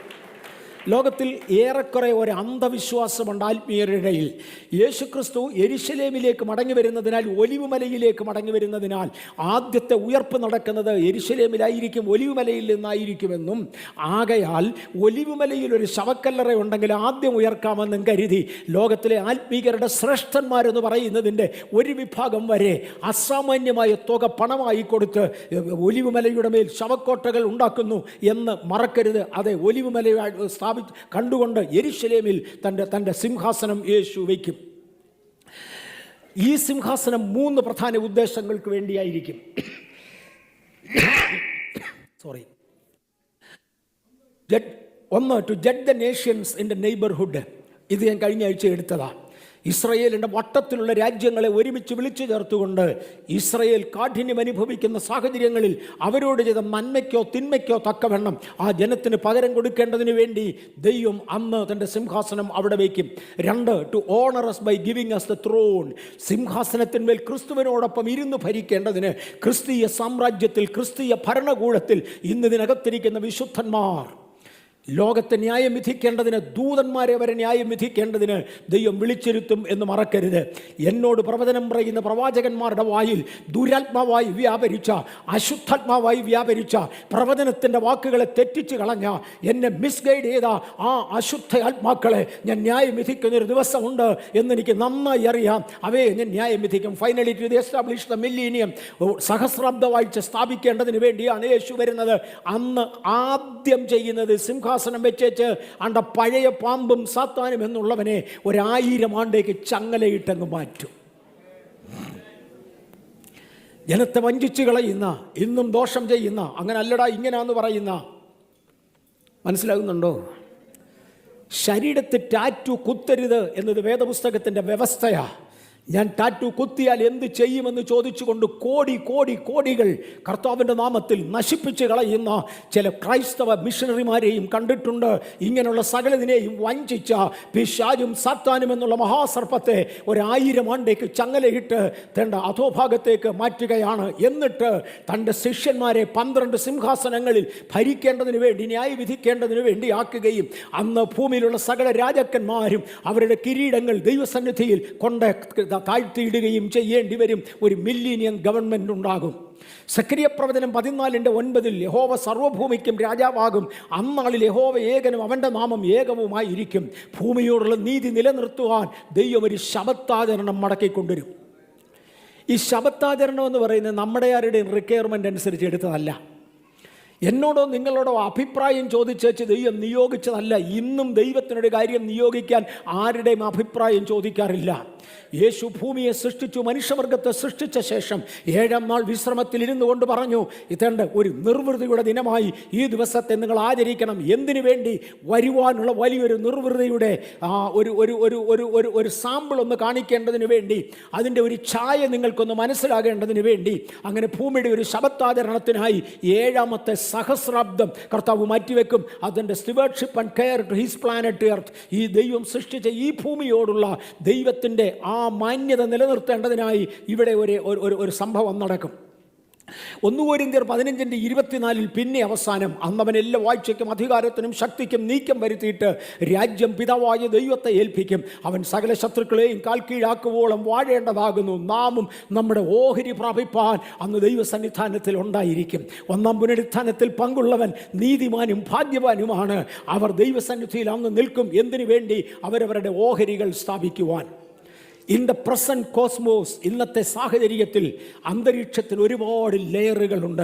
Speaker 1: ലോകത്തിൽ ഏറെക്കുറെ ഒരു അന്ധവിശ്വാസമുണ്ട് ആത്മീയരുടെ ഇടയിൽ. യേശുക്രിസ്തു യെരുശലേമിലേക്ക് മടങ്ങി വരുന്നതിനാൽ, ഒലിവുമലയിലേക്ക് മടങ്ങി വരുന്നതിനാൽ ആദ്യത്തെ ഉയർപ്പ് നടക്കുന്നത് യെരുശലേമിലായിരിക്കും, ഒലിവുമലയിൽ നിന്നായിരിക്കുമെന്നും, ആകയാൽ ഒലിവുമലയിൽ ഒരു ശവക്കല്ലറ ഉണ്ടെങ്കിൽ ആദ്യം ഉയർക്കാമെന്നും കരുതി ലോകത്തിലെ ആത്മീയരുടെ ശ്രേഷ്ഠന്മാരെന്ന് പറയുന്നതിൻ്റെ ഒരു വിഭാഗം വരെ അസാമാന്യമായ തുക പണമായി കൊടുത്ത് ഒലിവുമലയുടെ മേൽ ശവക്കോട്ടകൾ ഉണ്ടാക്കുന്നു എന്ന് മറക്കരുത്. അതെ, ഒലിവുമല കണ്ടുകൊണ്ട് യെരുശലേമിൽ തൻ്റെ സിംഹാസനം യേശു വയ്ക്കും. ഈ സിംഹാസനം 3 പ്രധാന ഉദ്ദേശങ്ങൾക്ക് വേണ്ടിയായിരിക്കും. ഒന്ന്, to judge the nations in the neighbourhood. ഇത് ഞാൻ കഴിഞ്ഞ ആഴ്ച എടുത്തതാണ്. ഇസ്രയേലിൻ്റെ വട്ടത്തിലുള്ള രാജ്യങ്ങളെ ഒരുമിച്ച് വിളിച്ചു ചേർത്തുകൊണ്ട് ഇസ്രയേൽ കാഠിന്യം അനുഭവിക്കുന്ന സാഹചര്യങ്ങളിൽ അവരോട് ചെയ്ത നന്മയ്ക്കോ തിന്മയ്ക്കോ തക്കവണ്ണം ആ ജനത്തിന് പകരം കൊടുക്കേണ്ടതിന് വേണ്ടി ദൈവം അന്ന് തൻ്റെ സിംഹാസനം അവിടെ വയ്ക്കും. 2, to honour us by giving us the throne. സിംഹാസനത്തിന്മേൽ ക്രിസ്തുവിനോടൊപ്പം ഇരുന്ന് ഭരിക്കേണ്ടതിന് ക്രിസ്തീയ സാമ്രാജ്യത്തിൽ, ക്രിസ്തീയ ഭരണകൂടത്തിൽ ഇന്ന് ഇതിനകത്തിരിക്കുന്ന വിശുദ്ധന്മാർ ലോകത്തെ ന്യായം വിധിക്കേണ്ടതിന്, ദൂതന്മാരെ വരെ ന്യായം വിധിക്കേണ്ടതിന് ദൈവം വിളിച്ചിരുത്തും എന്ന് മറക്കരുത്. എന്നോട് പ്രവചനം പറയുന്ന പ്രവാചകന്മാരുടെ വായിൽ ദുരാത്മാവായി വ്യാപരിച്ച, അശുദ്ധാത്മാവായി വ്യാപരിച്ച, പ്രവചനത്തിൻ്റെ വാക്കുകളെ തെറ്റിച്ച് കളഞ്ഞ, എന്നെ മിസ്ഗൈഡ് ചെയ്ത ആ അശുദ്ധ ആത്മാക്കളെ ഞാൻ ന്യായം വിധിക്കുന്നൊരു ദിവസമുണ്ട് എന്നെനിക്ക് നന്നായി അറിയാം. അവയെ ഞാൻ ന്യായം വിധിക്കും. Finally to the establish the millennium, സഹസ്രാബ്ദ വാഴ്ച സ്ഥാപിക്കേണ്ടതിന് വേണ്ടിയാണ് യേശു വരുന്നത്. അന്ന് ആദ്യം ചെയ്യുന്നത് സിംഹാസനം വെച്ചേച്ച് അണ്ട പഴയ പാമ്പും സാത്താനും എന്നുള്ളവനെ 1000 ആണ്ടേക്ക് ചങ്ങലയിട്ടങ്ങ് മാറ്റും. ജനത്തെ വഞ്ചിച്ച് കളയുന്ന, ഇന്നും ദോഷം ചെയ്യുന്ന, അങ്ങനെ അല്ലടാ ഇങ്ങനാന്ന് പറയുന്ന, മനസ്സിലാകുന്നുണ്ടോ? ശരീരത്തിൽ ടാറ്റു കുത്തരുത് എന്നത് വേദപുസ്തകത്തിൻ്റെ വ്യവസ്ഥയാ. ഞാൻ ടാറ്റു കുത്തിയാൽ എന്ത് ചെയ്യുമെന്ന് ചോദിച്ചുകൊണ്ട് കോടികൾ കർത്താവിൻ്റെ നാമത്തിൽ നശിപ്പിച്ച് കളയുന്ന ചില ക്രൈസ്തവ മിഷണറിമാരെയും കണ്ടിട്ടുണ്ട്. ഇങ്ങനെയുള്ള സകലതിനെയും വഞ്ചിച്ച പിശാചും സാത്താനും എന്നുള്ള മഹാസർപ്പത്തെ 1000 ആണ്ടേക്ക് ചങ്ങലയിട്ട് തൻ്റെ അധോഭാഗത്തേക്ക് മാറ്റുകയാണ്. എന്നിട്ട് തൻ്റെ ശിഷ്യന്മാരെ 12 സിംഹാസനങ്ങളിൽ ഭരിക്കേണ്ടതിന് വേണ്ടി, ന്യായവിധിക്കേണ്ടതിന് വേണ്ടി ആക്കുകയും അന്ന് ഭൂമിയിലുള്ള സകല രാജാക്കന്മാരും അവരുടെ കിരീടങ്ങൾ ദൈവസന്നിധിയിൽ കൊണ്ട് താഴ്ത്തിയിടുകയും ചെയ്യേണ്ടി വരും. ഒരു മില്ലേനിയം ഗവൺമെൻറ് ഉണ്ടാകും. സക്രിയ പ്രവചനം 14:9 യഹോവ സർവ്വഭൂമിക്കും രാജാവാകും. അന്നാളിൽ യഹോവ ഏകനും അവൻ്റെ നാമം ഏകവുമായിരിക്കും. ഭൂമിയോടുള്ള നീതി നിലനിർത്തുവാൻ ദൈവം ഒരു ശബത്താചരണം മടക്കിക്കൊണ്ടുവരും. ഈ ശബത്താചരണം എന്ന് പറയുന്നത് നമ്മുടെ ആരുടെയും റിക്വയർമെൻ്റ് അനുസരിച്ച് എടുത്തതല്ല. എന്നോടോ നിങ്ങളോടോ അഭിപ്രായം ചോദിച്ചേച്ച് ദൈവം നിയോഗിച്ചതല്ല. ഇന്നും ദൈവത്തിനൊരു കാര്യം നിയോഗിക്കാൻ ആരുടെയും അഭിപ്രായം ചോദിക്കാറില്ല. യേശു ഭൂമിയെ സൃഷ്ടിച്ചു, മനുഷ്യവർഗത്തെ സൃഷ്ടിച്ച ശേഷം 7-ാം നാൾ വിശ്രമത്തിൽ ഇരുന്നു കൊണ്ട് പറഞ്ഞു, ഇതേണ്ട ഒരു നിർവൃതിയുടെ ദിനമായി ഈ ദിവസത്തെ നിങ്ങൾ ആചരിക്കണം. എന്തിനു വേണ്ടി? വരുവാനുള്ള വലിയൊരു നിർവൃതിയുടെ ഒരു സാമ്പിൾ ഒന്ന് കാണിക്കേണ്ടതിന് വേണ്ടി, അതിൻ്റെ ഒരു ഛായ നിങ്ങൾക്കൊന്ന് മനസ്സിലാകേണ്ടതിന് വേണ്ടി. അങ്ങനെ ഭൂമിയുടെ ഒരു ശബത്താചരണത്തിനായി 7-ാമത്തെ സഹസ്രാബ്ദം കർത്താവ് മാറ്റിവെക്കും. അതിൻ്റെ stewardship and care to his planet earth. ഈ ദൈവം സൃഷ്ടിച്ച ഈ ഭൂമിയോടുള്ള ദൈവത്തിൻ്റെ ആ മാന്യത നിലനിർത്തേണ്ടതിനായി ഇവിടെ ഒരു സംഭവം നടക്കും. 1 കൊരിന്ത്യർ 15:24 പിന്നെ അവസാനം, അന്നവൻ എല്ലാ വാഴ്ചയ്ക്കും അധികാരത്തിനും ശക്തിക്കും നീക്കം വരുത്തിയിട്ട് രാജ്യം പിതാവായ ദൈവത്തെ ഏൽപ്പിക്കും. അവൻ സകല ശത്രുക്കളെയും കാൽ കീഴാക്കുവോളം വാഴേണ്ടതാകുന്നു. നാമും നമ്മുടെ ഓഹരി പ്രാപിപ്പാൻ അന്ന് ദൈവസന്നിധാനത്തിൽ ഉണ്ടായിരിക്കും. 1-ാം പുനരുത്ഥാനത്തിൽ പങ്കുള്ളവൻ നീതിമാനും ഭാഗ്യവാനുമാണ്. അവർ ദൈവസന്നിധിയിൽ അന്ന് നിൽക്കും. എന്തിനു വേണ്ടി? അവരവരുടെ ഓഹരികൾ സ്ഥാപിക്കുവാൻ. ഇൻ ദ പ്രസൻറ്റ് കോസ്മോസ്, ഇന്നത്തെ സാഹചര്യത്തിൽ അന്തരീക്ഷത്തിൽ ഒരുപാട് ലെയറുകളുണ്ട്.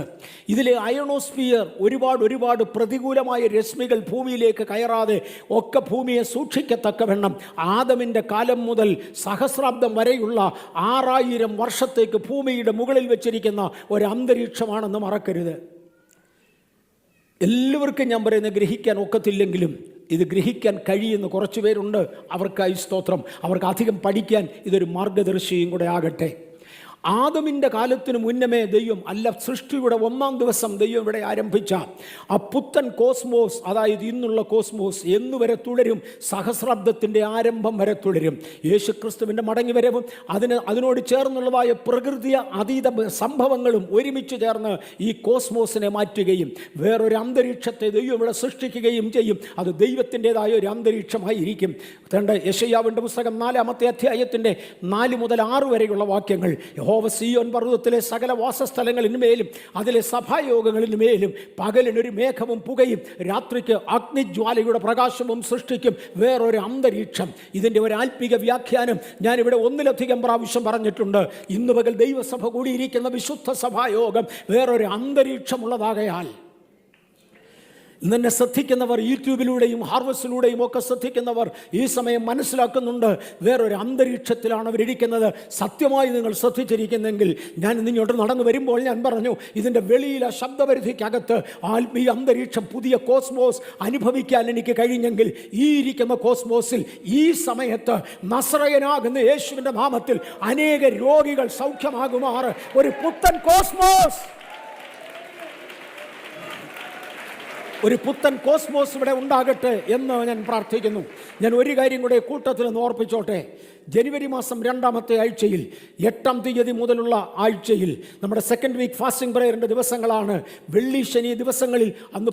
Speaker 1: ഇതിലെ അയണോസ്ഫിയർ ഒരുപാട് പ്രതികൂലമായ രശ്മികൾ ഭൂമിയിലേക്ക് കയറാതെ ഒക്കെ ഭൂമിയെ സൂക്ഷിക്കത്തക്കവണ്ണം ആദമിൻ്റെ കാലം മുതൽ സഹസ്രാബ്ദം വരെയുള്ള 6000 വർഷത്തേക്ക് ഭൂമിയുടെ മുകളിൽ വെച്ചിരിക്കുന്ന ഒരു അന്തരീക്ഷമാണെന്ന് മറക്കരുത്. എല്ലാവർക്കും ഞാൻ പറയുന്നത് ഗ്രഹിക്കാൻ ഒക്കത്തില്ലെങ്കിലും ഇത് ഗ്രഹിക്കാൻ കഴിയുന്ന കുറച്ച് പേരുണ്ട്. അവർക്കായി സ്തോത്രം. അവർക്ക് അധികം പഠിക്കാൻ ഇതൊരു മാർഗദർശിയും കൂടെ ആകട്ടെ. ആദമിൻ്റെ കാലത്തിന് മുന്നമേ ദൈവം, അല്ല സൃഷ്ടിയുടെ 1-ാം ദിവസം ദൈവം ഇവിടെ ആരംഭിച്ച ആ പുത്തൻ കോസ്മോസ്, അതായത് ഇന്നുള്ള കോസ്മോസ് എന്നുവരെ തുടരും. സഹസ്രാബ്ദത്തിൻ്റെ ആരംഭം വരെ തുടരും. യേശുക്രിസ്തുവിൻ്റെ മടങ്ങിവരവും അതിനോട് ചേർന്നുള്ളതായ പ്രകൃതി അതീത സംഭവങ്ങളും ഒരുമിച്ച് ചേർന്ന് ഈ കോസ്മോസിനെ മാറ്റുകയും വേറൊരു അന്തരീക്ഷത്തെ ദൈവം ഇവിടെ സൃഷ്ടിക്കുകയും ചെയ്യും. അത് ദൈവത്തിൻ്റെതായ ഒരു അന്തരീക്ഷമായിരിക്കും. യെശയ്യാവിൻ്റെ പുസ്തകം 4-ാമത്തെ അധ്യായത്തിൻ്റെ 4 മുതൽ 6 വരെയുള്ള വാക്യങ്ങൾ, യഹോവ സീയോൻ പർവ്വതത്തിലെ സകല വാസസ്ഥലങ്ങളിന്മേലും അതിലെ സഭായോഗങ്ങളിന്മേലും പകലിനൊരു മേഘവും പുകയും രാത്രിക്ക് അഗ്നിജ്വാലയുടെ പ്രകാശവും സൃഷ്ടിക്കും. വേറൊരു അന്തരീക്ഷം. ഇതിൻ്റെ ഒരു ആത്മീക വ്യാഖ്യാനം ഞാനിവിടെ 1-ലധികം പ്രാവശ്യം പറഞ്ഞിട്ടുണ്ട്. ഇന്ന് പകൽ ദൈവസഭ കൂടിയിരിക്കുന്ന വിശുദ്ധ സഭായോഗം വേറൊരു അന്തരീക്ഷമുള്ളതാകയാൽ ഇന്നെ ശ്രദ്ധിക്കുന്നവർ, യൂട്യൂബിലൂടെയും ഹാർവസ്റ്റിലൂടെയും ഒക്കെ ശ്രദ്ധിക്കുന്നവർ ഈ സമയം മനസ്സിലാക്കുന്നുണ്ട് വേറൊരു അന്തരീക്ഷത്തിലാണ് അവരിയ്ക്കുന്നത്. സത്യമായി നിങ്ങൾ ശ്രദ്ധിച്ചിരിക്കുന്നെങ്കിൽ, ഞാൻ ഇങ്ങോട്ട് നടന്നു വരുമ്പോൾ ഞാൻ പറഞ്ഞു, ഇതിൻ്റെ വെളിയിലെ ശബ്ദപരിധിക്കകത്ത് ആത്മീയ അന്തരീക്ഷം, പുതിയ കോസ്മോസ് അനുഭവിക്കാൻ എനിക്ക് കഴിഞ്ഞെങ്കിൽ, ഈ ഇരിക്കുന്ന കോസ്മോസിൽ ഈ സമയത്ത് നസറയനാകുന്ന യേശുവിൻ്റെ നാമത്തിൽ അനേക രോഗികൾ സൗഖ്യമാകുമാറ് ഒരു പുത്തൻ കോസ്മോസ്, ഒരു പുത്തൻ കോസ്മോസ് ഇവിടെ ഉണ്ടാകട്ടെ എന്ന് ഞാൻ പ്രാർത്ഥിക്കുന്നു. ഞാൻ ഒരു കാര്യം കൂടെ കൂട്ടത്തിൽ നിന്ന് ഓർപ്പിച്ചോട്ടെ. ജനുവരി മാസം 2-ാമത്തെ ആഴ്ചയിൽ 8-ാം തീയതി മുതലുള്ള ആഴ്ചയിൽ നമ്മുടെ സെക്കൻഡ് വീക്ക് ഫാസ്റ്റിംഗ് പ്രയറിൻ്റെ ദിവസങ്ങളാണ്. വെള്ളി ശനി ദിവസങ്ങളിൽ അന്ന്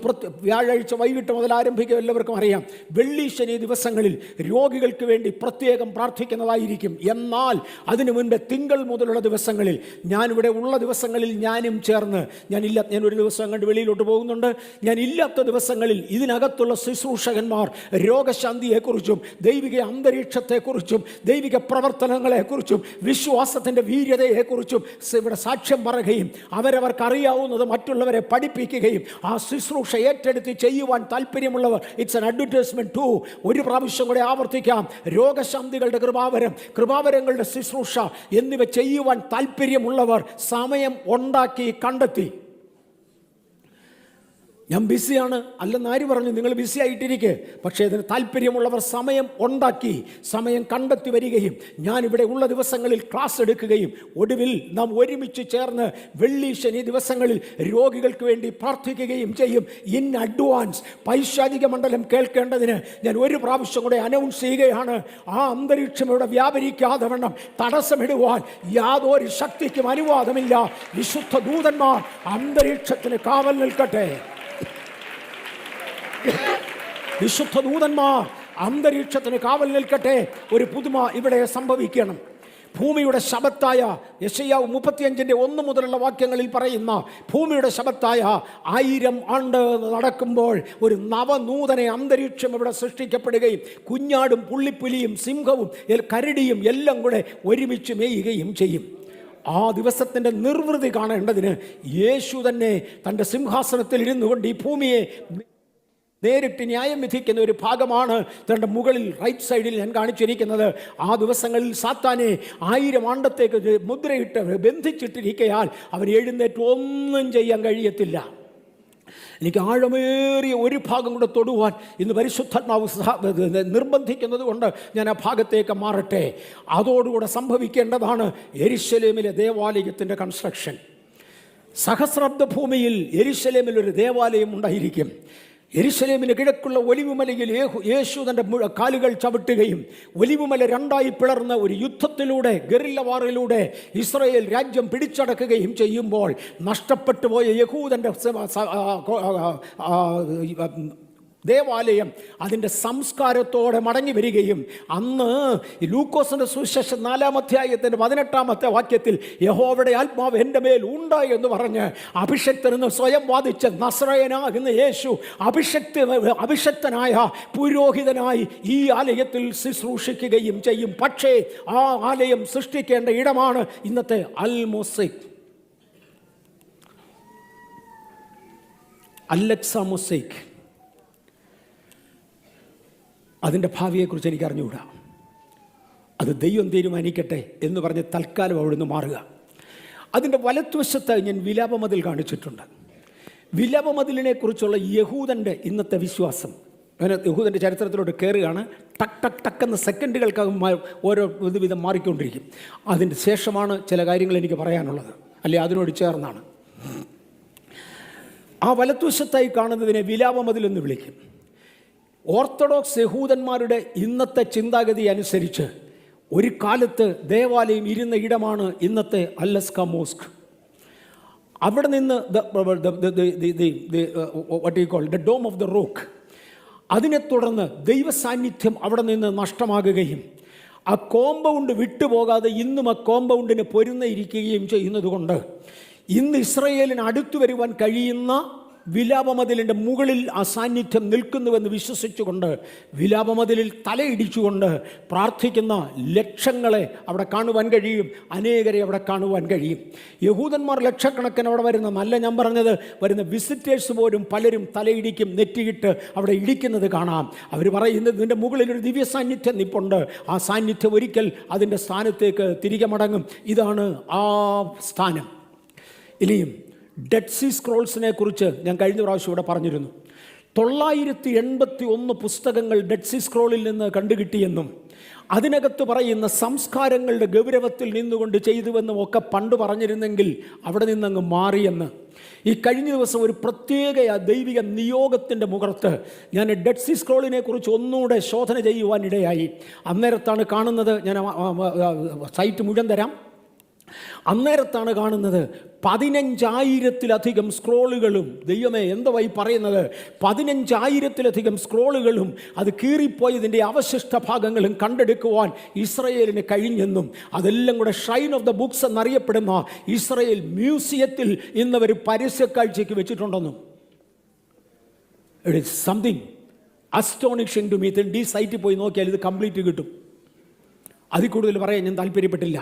Speaker 1: വ്യാഴാഴ്ച വൈകിട്ട് മുതൽ ആരംഭിക്കുക, എല്ലാവർക്കും അറിയാം. വെള്ളി ശനി ദിവസങ്ങളിൽ രോഗികൾക്ക് വേണ്ടി പ്രത്യേകം പ്രാർത്ഥിക്കുന്നതായിരിക്കും. എന്നാൽ അതിനു മുൻപ് തിങ്കൾ മുതലുള്ള ദിവസങ്ങളിൽ, ഞാനിവിടെ ഉള്ള ദിവസങ്ങളിൽ ഞാനും ചേർന്ന്, ഞാൻ ഒരു ദിവസം കണ്ട് വെളിയിലോട്ട് പോകുന്നുണ്ട്, ഞാൻ ഇല്ലാത്ത ദിവസങ്ങളിൽ ഇതിനകത്തുള്ള ശുശ്രൂഷകന്മാർ രോഗശാന്തിയെക്കുറിച്ചും ദൈവിക അന്തരീക്ഷത്തെക്കുറിച്ചും ദൈവിക പ്രവർത്തനങ്ങളെക്കുറിച്ചും വിശ്വാസത്തിൻ്റെ വീര്യതയെക്കുറിച്ചും ഇവിടെ സാക്ഷ്യം പറയുകയും അവരവർക്ക് അറിയാവുന്നത് മറ്റുള്ളവരെ പഠിപ്പിക്കുകയും ആ ശുശ്രൂഷ ഏറ്റെടുത്ത് ചെയ്യുവാൻ താല്പര്യമുള്ളവർ, ഇറ്റ്സ് എൻ അഡ്വർടൈസ്മെന്റ് ടു, ഒരു പ്രാവശ്യം കൂടെ ആവർത്തിക്കാം, രോഗശാന്തികളുടെ കൃപാവരങ്ങളുടെ ശുശ്രൂഷ എന്നിവ ചെയ്യുവാൻ താല്പര്യമുള്ളവർ സമയം ഉണ്ടാക്കി കണ്ടെത്തി. ഞാൻ ബിസിയാണ് അല്ലെന്ന് ആര് പറഞ്ഞു? നിങ്ങൾ ബിസി ആയിട്ടിരിക്കുക. പക്ഷേ അതിന് താല്പര്യമുള്ളവർ സമയം ഉണ്ടാക്കി, സമയം കണ്ടെത്തി വരികയും ഞാനിവിടെ ഉള്ള ദിവസങ്ങളിൽ ക്ലാസ് എടുക്കുകയും ഒടുവിൽ നാം ഒരുമിച്ച് ചേർന്ന് വെള്ളി ശനി ദിവസങ്ങളിൽ രോഗികൾക്ക് വേണ്ടി പ്രാർത്ഥിക്കുകയും ചെയ്യും. ഇൻ അഡ്വാൻസ് പൈശാചിക മണ്ഡലം കേൾക്കേണ്ടതിന് ഞാൻ ഒരു പ്രാവശ്യം കൂടെ അനൗൺസ് ചെയ്യുകയാണ്. ആ അന്തരീക്ഷം ഇവിടെ വ്യാപരിക്കാതെ വണ്ണം തടസ്സമിടുവാൻ യാതൊരു ശക്തിക്കും അനുവാദമില്ല. വിശുദ്ധ ദൂതന്മാർ അന്തരീക്ഷത്തിന് കാവൽ നിൽക്കട്ടെ. വിശുദ്ധ ദൂതന്മാർ അന്തരീക്ഷത്തിന് കാവൽ നിൽക്കട്ടെ. ഒരു പുതുമ ഇവിടെ സംഭവിക്കണം. ഭൂമിയുടെ ശബത്തായ യെശയ്യാവ് 35:1 മുതലുള്ള വാക്യങ്ങളിൽ പറയുന്ന ഭൂമിയുടെ ശബത്തായ 1000 ആണ്ട് നടക്കുമ്പോൾ ഒരു നവനൂതന അന്തരീക്ഷം ഇവിടെ സൃഷ്ടിക്കപ്പെടുകയും കുഞ്ഞാടും പുള്ളിപ്പുലിയും സിംഹവും കരടിയും എല്ലാം കൂടെ ഒരുമിച്ച് മേയുകയും ചെയ്യും. ആ ദിവസത്തിൻ്റെ നിർവൃതി കാണേണ്ടതിന് യേശു തന്നെ തൻ്റെ സിംഹാസനത്തിൽ ഇരുന്നു കൊണ്ട് ഈ ഭൂമിയെ നേരിട്ട് ന്യായം വിധിക്കുന്ന ഒരു ഭാഗമാണ് തൻ്റെ മുകളിൽ റൈറ്റ് സൈഡിൽ ഞാൻ കാണിച്ചിരിക്കുന്നത്. ആ ദിവസങ്ങളിൽ സാത്താനെ 1000 ആണ്ടത്തേക്ക് മുദ്രയിട്ട് ബന്ധിച്ചിട്ടിരിക്കയാൽ അവൻ എഴുന്നേറ്റ് ഒന്നും ചെയ്യാൻ കഴിയത്തില്ല. എനിക്ക് ആഴമേറിയ ഒരു ഭാഗം കൂടെ തൊടുവാൻ ഇന്ന് പരിശുദ്ധാത്മാവ് നിർബന്ധിക്കുന്നത് കൊണ്ട് ഞാൻ ആ ഭാഗത്തേക്ക് മാറട്ടെ. അതോടുകൂടെ സംഭവിക്കേണ്ടതാണ് യെരുശലേമിലെ ദേവാലയത്തിൻ്റെ കൺസ്ട്രക്ഷൻ. സഹസ്രാബ്ദ ഭൂമിയിൽ യെരുശലേമിൽ ഒരു ദേവാലയം ഉണ്ടായിരിക്കും. യെരുശലേമിന് കിഴക്കുള്ള ഒലിവുമലയിൽ യേശു തൻ്റെ കാലുകൾ ചവിട്ടുകയും ഒലിവുമല 2ആയി പിളർന്ന ഒരു യുദ്ധത്തിലൂടെ, ഗറില്ല വാറിലൂടെ ഇസ്രായേൽ രാജ്യം പിടിച്ചടക്കുകയും ചെയ്യുമ്പോൾ നഷ്ടപ്പെട്ടു പോയ യഹൂദൻ്റെ ദേവാലയം അതിൻ്റെ സംസ്കാരത്തോടെ മടങ്ങി വരികയും അന്ന് ലൂക്കോസിൻ്റെ സുവിശേഷം 4-ാം അധ്യായത്തിൻ്റെ 18-ാമത്തെ വാക്യത്തിൽ യഹോവയുടെ ആത്മാവ് എൻ്റെ മേൽ ഉണ്ടായി എന്ന് പറഞ്ഞ് അഭിഷക്തനെന്ന് സ്വയം വാദിച്ച നസ്രയനാകുന്ന യേശു അഭിഷക്തനായ പുരോഹിതനായി ഈ ആലയത്തിൽ ശുശ്രൂഷിക്കുകയും ചെയ്യും. പക്ഷേ ആ ആലയം സൃഷ്ടിക്കേണ്ട ഇടമാണ് ഇന്നത്തെ അൽ-മൊസൈക്ക്, അലക്സ മൊസൈക്ക്. അതിൻ്റെ ഭാവിയെക്കുറിച്ച് എനിക്ക് അറിഞ്ഞുകൂടാ. അത് ദൈവം തീരുമാനിക്കട്ടെ എന്ന് പറഞ്ഞ് തൽക്കാലം അവിടുന്ന് മാറുക. അതിൻ്റെ വലത്തുവശത്ത് ഞാൻ വിലാപമതിൽ കാണിച്ചിട്ടുണ്ട്. വിലാപമതിലിനെ കുറിച്ചുള്ള യഹൂദൻ്റെ ഇന്നത്തെ വിശ്വാസം, യഹൂദൻ്റെ ചരിത്രത്തിലോട്ട് കയറുകയാണ്. ടക്ക് ടക്ക് ടക്കെന്ന സെക്കൻഡുകൾക്കകം ഓരോ വിധം മാറിക്കൊണ്ടിരിക്കും. അതിൻ്റെ ശേഷമാണ് ചില കാര്യങ്ങൾ എനിക്ക് പറയാനുള്ളത്, അല്ലെ അതിനോട് ചേർന്നാണ്. ആ വലത്തുവശത്തായി കാണുന്നതിനെ വിലാപമതിലെന്ന് വിളിക്കും. ഓർത്തഡോക്സ് യഹൂദന്മാരുടെ ഇന്നത്തെ ചിന്താഗതി അനുസരിച്ച് ഒരു കാലത്ത് ദേവാലയം ഇരുന്ന ഇടമാണ് ഇന്നത്തെ അലസ്ക മോസ്ക്. അവിടെ നിന്ന് the Dome of the Rock, അതിനെ തുടർന്ന് ദൈവസാന്നിധ്യം അവിടെ നിന്ന് നഷ്ടമാകുകയും ആ കോമ്പൗണ്ട് വിട്ടുപോകാതെ ഇന്നും ആ കോമ്പൗണ്ടിന് പൊരുന്നിരിക്കുകയും ചെയ്യുന്നത് കൊണ്ട് ഇന്ന് ഇസ്രായേലിന് അടുത്തു വരുവാൻ കഴിയുന്ന വിലാപമതിലിൻ്റെ മുകളിൽ ആ സാന്നിധ്യം നിൽക്കുന്നുവെന്ന് വിശ്വസിച്ചുകൊണ്ട് വിലാപമതിലിൽ തലയിടിച്ചുകൊണ്ട് പ്രാർത്ഥിക്കുന്ന ലക്ഷങ്ങളെ അവിടെ കാണുവാൻ കഴിയും, അനേകരെ അവിടെ കാണുവാൻ കഴിയും. യഹൂദന്മാർ ലക്ഷക്കണക്കിന് അവിടെ വരുന്ന, നല്ല ഞാൻ പറഞ്ഞത്, വരുന്ന വിസിറ്റേഴ്സ് പോലും പലരും തലയിടിക്കും, നെറ്റിയിട്ട് അവിടെ ഇടിക്കുന്നത് കാണാം. അവർ പറയുന്നത് ഇതിൻ്റെ മുകളിലൊരു ദിവ്യ സാന്നിധ്യം നിൽപ്പുണ്ട്, ആ സാന്നിധ്യം ഒരിക്കൽ അതിൻ്റെ സ്ഥാനത്തേക്ക് തിരികെ മടങ്ങും. ഇതാണ് ആ സ്ഥാനം. ഇനിയും ഡെഡ് സീ സ്ക്രോൾസിനെ കുറിച്ച് ഞാൻ കഴിഞ്ഞ പ്രാവശ്യം ഇവിടെ പറഞ്ഞിരുന്നു. 981 പുസ്തകങ്ങൾ ഡെഡ് സീ സ്ക്രോളിൽ നിന്ന് കണ്ടുകിട്ടിയെന്നും അതിനകത്ത് പറയുന്ന സംസ്കാരങ്ങളുടെ ഗൗരവത്തിൽ നിന്നുകൊണ്ട് ചെയ്തുവെന്നും ഒക്കെ പണ്ട് പറഞ്ഞിരുന്നെങ്കിൽ അവിടെ നിന്നങ്ങ് മാറിയെന്ന്. ഈ കഴിഞ്ഞ ദിവസം ഒരു പ്രത്യേക ദൈവിക നിയോഗത്തിൻ്റെ മുഖത്ത് ഞാൻ ഡെഡ് സീ സ്ക്രോളിനെ കുറിച്ച് ഒന്നുകൂടെ ശോധന ചെയ്യുവാനിടയായി. അന്നേരത്താണ് കാണുന്നത്, ഞാൻ സൈറ്റ് മുഴുവൻ തരാം. അന്നേരത്താണ് കാണുന്നത് 15,000-ലധികം സ്ക്രോളുകളും. ദൈവമേ, എന്തുവായി പറയുന്നത്? 15,000-ലധികം സ്ക്രോളുകളും അത് കീറിപ്പോയതിൻ്റെ അവശിഷ്ട ഭാഗങ്ങളും കണ്ടെടുക്കുവാൻ ഇസ്രയേലിന് കഴിഞ്ഞെന്നും അതെല്ലാം കൂടെ ഷൈൻ ഓഫ് ദ ബുക്സ് എന്നറിയപ്പെടുന്ന ഇസ്രയേൽ മ്യൂസിയത്തിൽ ഇന്നവർ പരസ്യക്കാഴ്ചയ്ക്ക് വെച്ചിട്ടുണ്ടെന്നും. It is something astonishing to me. ഈ സൈറ്റിൽ പോയി നോക്കിയാൽ ഇത് കംപ്ലീറ്റ് കിട്ടും. അതിൽ കൂടുതൽ പറയാൻ ഞാൻ താല്പര്യപ്പെട്ടില്ല.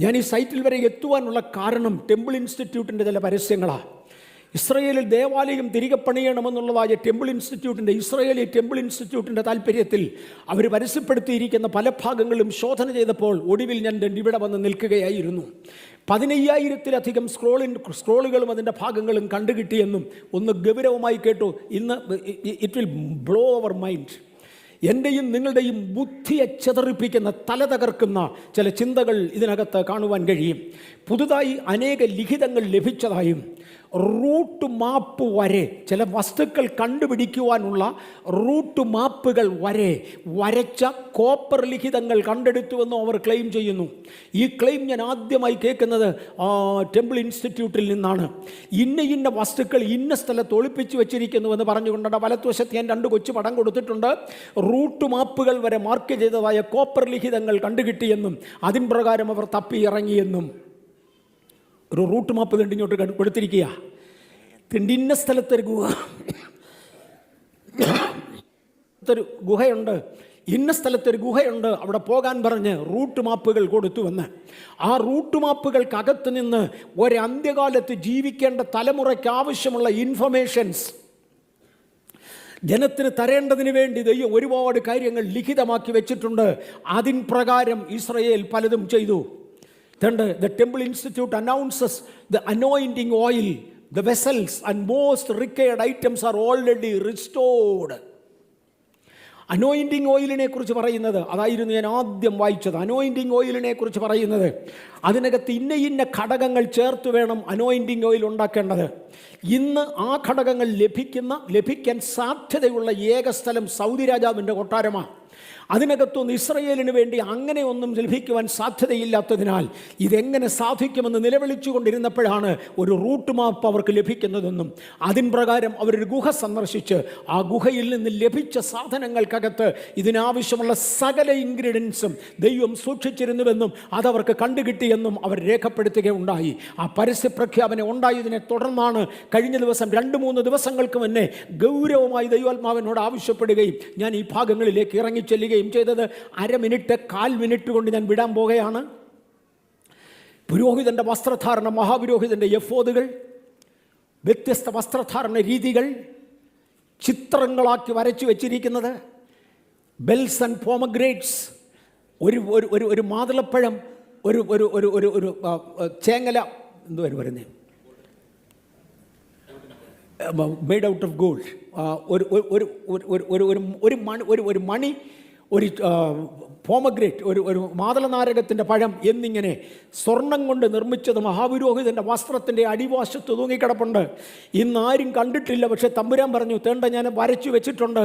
Speaker 1: ഞാൻ ഈ സൈറ്റിൽ വരെ എത്തുവാനുള്ള കാരണം ടെമ്പിൾ ഇൻസ്റ്റിറ്റ്യൂട്ടിൻ്റെ ചില പരസ്യങ്ങളാണ്. ഇസ്രയേലിൽ ദേവാലയം തിരികെ പണിയണമെന്നുള്ളതായ ഇസ്രയേലി ടെമ്പിൾ ഇൻസ്റ്റിറ്റ്യൂട്ടിൻ്റെ താല്പര്യത്തിൽ അവർ പരസ്യപ്പെടുത്തിയിരിക്കുന്ന പല ഭാഗങ്ങളും ശോധന ചെയ്തപ്പോൾ ഒടുവിൽ ഞാൻ ഇവിടെ വന്ന് നിൽക്കുകയായിരുന്നു. 15,000-ലധികം സ്ക്രോളുകളും അതിൻ്റെ ഭാഗങ്ങളും കണ്ടുകിട്ടിയെന്നും ഒന്ന് ഗൗരവമായി കേട്ടു. ഇന്ന് it will blow our mind. എൻ്റെയും നിങ്ങളുടെയും ബുദ്ധിയെ ചെതറിപ്പിക്കുന്ന, തല തകർക്കുന്ന ചില ചിന്തകൾ ഇതിനകത്ത് കാണുവാൻ കഴിയും. പുതുതായി അനേക ലിഖിതങ്ങൾ ലഭിച്ചതായും റൂട്ട് മാപ്പ് വരെ, ചില വസ്തുക്കൾ കണ്ടുപിടിക്കുവാനുള്ള റൂട്ട് മാപ്പുകൾ വരെ വരച്ച കോപ്പർ ലിഖിതങ്ങൾ കണ്ടെടുത്തുവെന്നും അവർ ക്ലെയിം ചെയ്യുന്നു. ഈ ക്ലെയിം ഞാൻ ആദ്യമായി കേൾക്കുന്നത് ടെമ്പിൾ ഇൻസ്റ്റിറ്റ്യൂട്ടിൽ നിന്നാണ്. ഇന്ന വസ്തുക്കൾ ഇന്ന സ്ഥലത്ത് ഒളിപ്പിച്ചു വെച്ചിരിക്കുന്നുവെന്ന് പറഞ്ഞുകൊണ്ട് വലത്തുവശത്ത് ഞാൻ 2 കൊച്ചു പടം കൊടുത്തിട്ടുണ്ട്. റൂട്ട് മാപ്പുകൾ വരെ മാർക്ക് ചെയ്തതായ കോപ്പർ ലിഖിതങ്ങൾ കണ്ടുകിട്ടിയെന്നും അതിൻ പ്രകാരം അവർ തപ്പി ഇറങ്ങിയെന്നും. ഒരു റൂട്ട് മാപ്പ് തിണ്ടിങ്ങോട്ട് കൊടുത്തിരിക്കുക. തിണ്ടിന്ന സ്ഥലത്തൊരു ഗുഹയുണ്ട്, ഇന്ന സ്ഥലത്തൊരു ഗുഹയുണ്ട്, അവിടെ പോകാൻ പറഞ്ഞ് റൂട്ട് മാപ്പുകൾ കൊടുത്തുവെന്ന്. ആ റൂട്ട് മാപ്പുകൾക്കകത്ത് നിന്ന് ഒരന്ത്യകാലത്ത് ജീവിക്കേണ്ട തലമുറയ്ക്ക് ആവശ്യമുള്ള ഇൻഫർമേഷൻസ് ജനത്തിന് തരേണ്ടതിന് വേണ്ടി ദൈവം ഒരുപാട് കാര്യങ്ങൾ ലിഖിതമാക്കി വെച്ചിട്ടുണ്ട്. അതിൻ പ്രകാരം ഇസ്രയേൽ പലതും ചെയ്തു. The Temple Institute announces the anointing oil, the vessels and most required items are already restored. Anointing ഓയിലിനെ കുറിച്ച് പറയുന്നത് അതായിരുന്നു ഞാൻ ആദ്യം വായിച്ചത്. അനോയിൻറ്റിങ് ഓയിലിനെ കുറിച്ച് പറയുന്നത് അതിനകത്ത് ഇന്ന ഘടകങ്ങൾ ചേർത്ത് വേണം അനോയിൻറ്റിങ് ഓയിൽ ഉണ്ടാക്കേണ്ടത്. ഇന്ന് ആ ഘടകങ്ങൾ ലഭിക്കാൻ സാധ്യതയുള്ള ഏക സ്ഥലം സൗദി രാജാവിൻ്റെ കൊട്ടാരമാണ്. അതിനകത്തൊന്നും ഇസ്രയേലിന് വേണ്ടി അങ്ങനെയൊന്നും ലഭിക്കുവാൻ സാധ്യതയില്ലാത്തതിനാൽ ഇതെങ്ങനെ സാധിക്കുമെന്ന് നിലവിളിച്ചു കൊണ്ടിരുന്നപ്പോഴാണ് ഒരു റൂട്ട് മാപ്പ് അവർക്ക് ലഭിക്കുന്നതെന്നും അതിൻ പ്രകാരം അവരൊരു ഗുഹ സന്ദർശിച്ച് ആ ഗുഹയിൽ നിന്ന് ലഭിച്ച സാധനങ്ങൾക്കകത്ത് ഇതിനാവശ്യമുള്ള സകല ഇൻഗ്രീഡിയൻസും ദൈവം സൂക്ഷിച്ചിരുന്നുവെന്നും അതവർക്ക് കണ്ടുകിട്ടിയെന്നും അവർ രേഖപ്പെടുത്തുകയുണ്ടായി. ആ പരസ്യപ്രഖ്യാപനം ഉണ്ടായതിനെ തുടർന്നാണ് കഴിഞ്ഞ ദിവസം 2-3 ദിവസങ്ങൾക്ക് മുന്നേ ഗൗരവമായി ദൈവാത്മാവിനോട് ആവശ്യപ്പെടുകയും ഞാൻ ഈ ഭാഗങ്ങളിലേക്ക് ഇറങ്ങിച്ചെല്ലുകയും ചെയ്തത്. 1/2 മിനിറ്റ് 1/4 മിനിറ്റ് കൊണ്ട് ഞാൻ വിടാൻ പോകുകയാണ്. പുരോഹിതൻ്റെ വസ്ത്രധാരണ, മഹാപുരോഹിതൻ്റെ എഫോദുകൾ, വ്യത്യസ്ത വസ്ത്രധാരണ രീതികൾ ചിത്രങ്ങളാക്കി വരച്ചു വെച്ചിരിക്കുന്നത്, ബെൽസ് ആൻഡ് പോമഗ്രേറ്റ്സ്, ഒരു മാതളപ്പഴം, ഒരു ചേങ്ങല, എന്തുവരെ പറയുന്നത്, മെയ്ഡ് ഔട്ട് ഓഫ് ഗോൾഡ്, ഒരു മണി, ഒരു പോമഗ്രേറ്റ്, ഒരു മാതളനാരകത്തിൻ്റെ പഴം എന്നിങ്ങനെ സ്വർണം കൊണ്ട് നിർമ്മിച്ചത് മഹാപുരോഹിതൻ്റെ വസ്ത്രത്തിൻ്റെ അടിവാശത്ത് തൂങ്ങിക്കിടപ്പുണ്ട്. ഇന്നാരും കണ്ടിട്ടില്ല. പക്ഷേ തമ്പുരാൻ പറഞ്ഞു, തേണ്ട ഞാൻ വരച്ചു വെച്ചിട്ടുണ്ട്.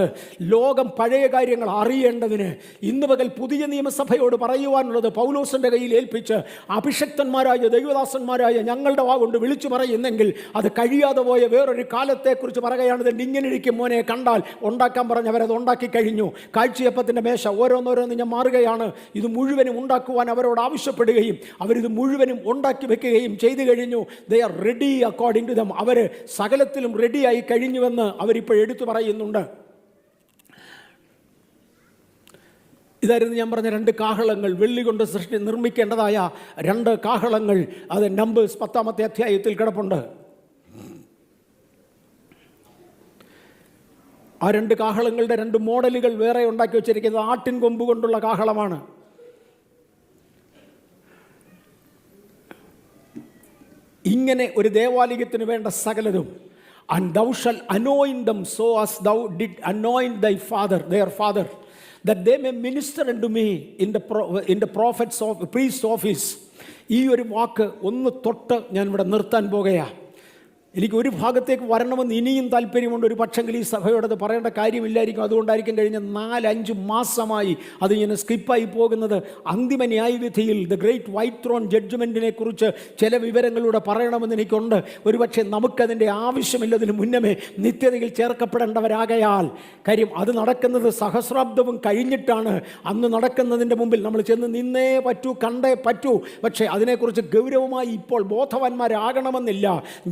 Speaker 1: ലോകം പഴയ കാര്യങ്ങൾ അറിയേണ്ടതിന് ഇന്ന് പകൽ പുതിയ നിയമസഭയോട് പറയുവാനുള്ളത് പൗലോസിൻ്റെ കയ്യിൽ ഏൽപ്പിച്ച് അഭിഷക്തന്മാരായ ദൈവദാസന്മാരായ ഞങ്ങളുടെ കൊണ്ട് വിളിച്ചു പറയുന്നെങ്കിൽ അത് കഴിയാതെ പോയ വേറൊരു കാലത്തെക്കുറിച്ച് പറയുകയാണ്. ഇങ്ങനെ ഇരിക്കും മോനെ, കണ്ടാൽ ഉണ്ടാക്കാൻ പറഞ്ഞവരത് ഉണ്ടാക്കി കഴിഞ്ഞു. കാഴ്ചയപ്പത്തിൻ്റെ മേശ ഓരോന്നോരോന്ന് ഞാൻ മാറുകയാണ്. ഇത് മുഴുവനും ഉണ്ടാക്കുവാൻ അവരോട് ആവശ്യപ്പെടുകയും അവരിത് മുഴുവനും ഉണ്ടാക്കി വെക്കുകയും ചെയ്തു കഴിഞ്ഞു. They are ready according to them. അവർ സകലത്തിലും റെഡിയായി കഴിഞ്ഞുവെന്ന് അവരിപ്പോൾ എടുത്തു പറയുന്നുണ്ട്. ഇതായിരുന്നു ഞാൻ പറഞ്ഞ 2 കാഹളങ്ങൾ, വെള്ളി കൊണ്ട് നിർമ്മിക്കേണ്ടതായ 2 കാഹളങ്ങൾ. അത് നമ്പേഴ്സ് 10-ാമത്തെ അധ്യായത്തിൽ കിടപ്പുണ്ട്. ആ 2 കാഹളങ്ങളുടെ 2 മോഡലുകൾ വേറെ ഉണ്ടാക്കി വെച്ചിരിക്കുന്നത് ആട്ടിൻ കൊമ്പ് കൊണ്ടുള്ള കാഹളമാണ്. ഇങ്ങനെ ഒരു ദേവാലയത്തിന് വേണ്ട സകലതും and thou shalt anoint them so as thou did anoint thy father, their father, that they may minister unto me in the prophet's priest's office. ഈ ഒരു വാക്ക് ഒന്ന് തൊട്ട് ഞാൻ ഇവിടെ നിർത്താൻ പോകുകയാണ്. എനിക്ക് ഒരു ഭാഗത്തേക്ക് വരണമെന്ന് ഇനിയും താല്പര്യമുണ്ട്. ഒരു പക്ഷെങ്കിൽ ഈ സഭയോടത് പറയേണ്ട കാര്യമില്ലായിരിക്കും. അതുകൊണ്ടായിരിക്കും കഴിഞ്ഞ 4-5 മാസമായി അതിങ്ങനെ സ്കിപ്പായി പോകുന്നത്. അന്തിമ ന്യായവിധിയിൽ ദ ഗ്രേറ്റ് വൈറ്റ് ത്രോൺ ജഡ്ജ്മെൻറ്റിനെ കുറിച്ച് ചില വിവരങ്ങളിലൂടെ പറയണമെന്ന് എനിക്കുണ്ട്. ഒരുപക്ഷെ നമുക്കതിൻ്റെ ആവശ്യമില്ലതിന് മുന്നമേ നിത്യതയിൽ ചേർക്കപ്പെടേണ്ടവരാകയാൽ. കാര്യം അത് നടക്കുന്നത് സഹസ്രാബ്ദവും കഴിഞ്ഞിട്ടാണ്. അന്ന് നടക്കുന്നതിൻ്റെ മുമ്പിൽ നമ്മൾ ചെന്ന് നിന്നേ പറ്റൂ, കണ്ടേ പറ്റൂ. പക്ഷേ അതിനെക്കുറിച്ച് ഗൗരവമായി ഇപ്പോൾ ബോധവാന്മാരാകണമെന്നില്ല.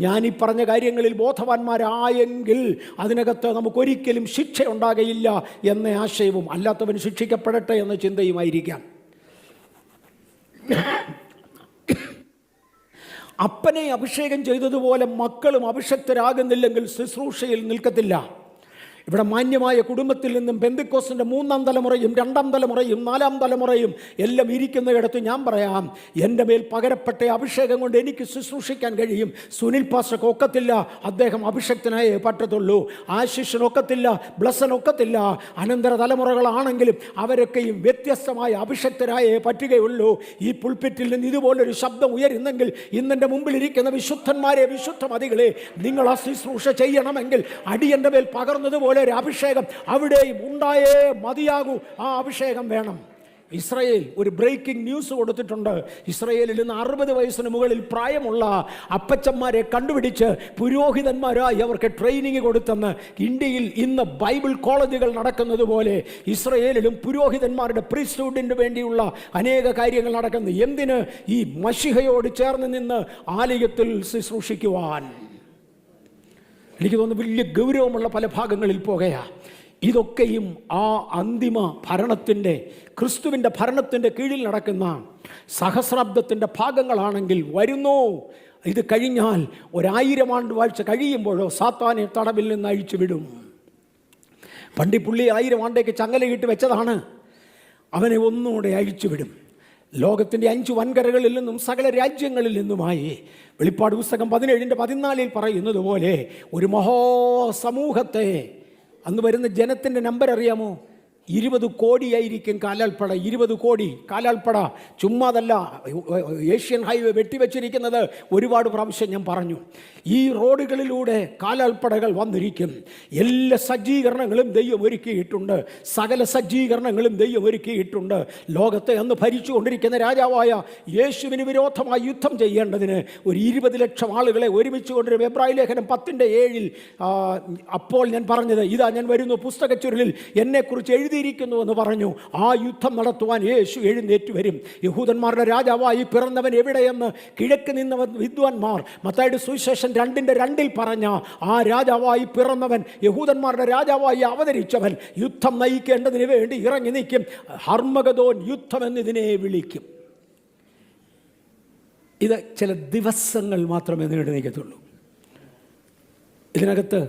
Speaker 1: ഞാനീ പറഞ്ഞ കാര്യങ്ങളിൽ ബോധവാന്മാരായെങ്കിൽ അതിനകത്ത് നമുക്കൊരിക്കലും ശിക്ഷ ഉണ്ടാകയില്ല എന്ന ആശയവും അല്ലാത്തവൻ ശിക്ഷിക്കപ്പെടട്ടെ എന്ന ചിന്തയുമായിരിക്കാം. അപ്പനെ അഭിഷേകം ചെയ്തതുപോലെ മക്കളും അഭിഷക്തരാകുന്നില്ലെങ്കിൽ ശുശ്രൂഷയിൽ നിൽക്കത്തില്ല. ഇവിടെ മാന്യമായ കുടുംബത്തിൽ നിന്നും പെന്തിക്കോസ്തിൻ്റെ 3-ാം തലമുറയും 2-ാം തലമുറയും 4-ാം തലമുറയും എല്ലാം ഇരിക്കുന്നിടത്ത് ഞാൻ പറയാം, എൻ്റെ മേൽ പകരപ്പെട്ട അഭിഷേകം കൊണ്ട് എനിക്ക് ശുശ്രൂഷിക്കാൻ കഴിയും. സുനിൽ പാസ്റ്റർക്ക് ഒക്കത്തില്ല, അദ്ദേഹം അഭിഷക്തനായേ പറ്റത്തുള്ളൂ. ആശിഷിനൊക്കത്തില്ല, ബ്ലസ്സനൊക്കത്തില്ല. അനന്തര തലമുറകളാണെങ്കിലും അവരൊക്കെയും വ്യത്യസ്തമായ അഭിഷക്തരായേ പറ്റുകയുള്ളൂ. ഈ പുൾപിറ്റിൽ നിന്ന് ഇതുപോലൊരു ശബ്ദം ഉയരുന്നെങ്കിൽ ഇന്നെൻ്റെ മുമ്പിലിരിക്കുന്ന വിശുദ്ധന്മാരെ, വിശുദ്ധമതികളെ, നിങ്ങൾ ആ ശുശ്രൂഷ ചെയ്യണമെങ്കിൽ അടിയൻ്റെ മേൽ പകർന്നതുപോലെ ഒരു അഭിഷേകം അവിടെയും ഉണ്ടായേ മതിയാകൂ. ആ അഭിഷേകം വേണം. ഇസ്രയേൽ ഒരു ബ്രേക്കിംഗ് ന്യൂസ് കൊടുത്തിട്ടുണ്ട്. ഇസ്രയേലിൽ നിന്ന് 60 വയസ്സിന് മുകളിൽ പ്രായമുള്ള അപ്പച്ചന്മാരെ കണ്ടുപിടിച്ച് പുരോഹിതന്മാരായി അവർക്ക് ട്രെയിനിങ് കൊടുത്തെന്ന്. ഇന്ത്യയിൽ ഇന്ന് ബൈബിൾ കോളേജുകൾ നടക്കുന്നത് പോലെ ഇസ്രയേലിലും പുരോഹിതന്മാരുടെ പ്രീസ്റ്റ്ഹുഡിന് വേണ്ടിയുള്ള അനേക കാര്യങ്ങൾ നടക്കുന്നു. എന്തിന്? ഈ മശിഹയോട് ചേർന്ന് നിന്ന് ആലയത്തിൽ ശുശ്രൂഷിക്കുവാൻ. എനിക്ക് തോന്നുന്നു വലിയ ഗൗരവമുള്ള പല ഭാഗങ്ങളിൽ പോകുകയാണ്. ഇതൊക്കെയും ആ അന്തിമ ഭരണത്തിൻ്റെ, ക്രിസ്തുവിൻ്റെ ഭരണത്തിൻ്റെ കീഴിൽ നടക്കുന്ന സഹസ്രാബ്ദത്തിൻ്റെ ഭാഗങ്ങളാണെങ്കിൽ വരുന്നു. ഇത് കഴിഞ്ഞാൽ 1000 ആണ്ട് വാഴ്ച കഴിയുമ്പോഴോ സാത്താനെ തടവിൽ നിന്ന് അഴിച്ചു വിടും. പണ്ടി പുള്ളി 1000 ആണ്ടേക്ക് ചങ്ങലയിട്ട് വെച്ചതാണ്. അവനെ ഒന്നുകൂടെ അഴിച്ചു വിടും. ലോകത്തിൻ്റെ 5 വൻകരകളിൽ നിന്നും സകല രാജ്യങ്ങളിൽ നിന്നുമായി വെളിപ്പാട് പുസ്തകം 17:14 പറയുന്നത് പോലെ ഒരു മഹാസമൂഹത്തെ, അന്ന് വരുന്ന ജനത്തിൻ്റെ നമ്പർ അറിയാമോ? 20 കോടിയായിരിക്കും കാലാൾപ്പട. 20 കോടി കാലാൾപ്പട. ചുമ്മാതല്ല. ഏഷ്യൻ ഹൈവേ വെട്ടിവെച്ചിരിക്കുന്നത് ഒരുപാട് പ്രാവശ്യം ഞാൻ പറഞ്ഞു. ഈ റോഡുകളിലൂടെ കാലാൾപ്പടകൾ വന്നിരിക്കും. എല്ലാ സജ്ജീകരണങ്ങളും ദൈവം ഒരുക്കിയിട്ടുണ്ട്. സകല സജ്ജീകരണങ്ങളും ദൈവം ഒരുക്കിയിട്ടുണ്ട്. ലോകത്തെ അന്ന് ഭരിച്ചുകൊണ്ടിരിക്കുന്ന രാജാവായ യേശുവിന് വിരോധമായി യുദ്ധം ചെയ്യേണ്ടതിന് ഒരു 20 ലക്ഷം ആളുകളെ ഒരുമിച്ച് കൊണ്ടുവരും. എബ്രായ ലേഖനം 10:7 അപ്പോൾ ഞാൻ പറഞ്ഞത്, ഇതാ ഞാൻ വരുന്നു, പുസ്തകച്ചുരുളിൽ എന്നെക്കുറിച്ച് എഴുതിയിരിക്കുന്നു എന്ന് പറഞ്ഞു. ആ യുദ്ധം നടത്തുവാൻ യേശു എഴുന്നേറ്റ് വരും. യഹൂദന്മാരുടെ രാജാവായി പിറന്നവൻ എവിടെയെന്ന് കിഴക്ക് നിന്ന വിദ്വാൻമാർ മത്തായിയുടെ സുവിശേഷം 2:2 പറഞ്ഞ ആ രാജാവായി പിറന്നവൻ, യഹൂദന്മാരുടെ രാജാവായി അവതരിച്ചവൻ യുദ്ധം നയിക്കേണ്ടതിന് വേണ്ടി ഇറങ്ങി നിൽക്കും. ഹർമഗദോൻ യുദ്ധം എന്നിതിനെ വിളിക്കും. ഇത് ചില ദിവസങ്ങൾ മാത്രമേ നീണ്ടു നിൽക്കത്തുള്ളൂ. ഇതിനകത്ത്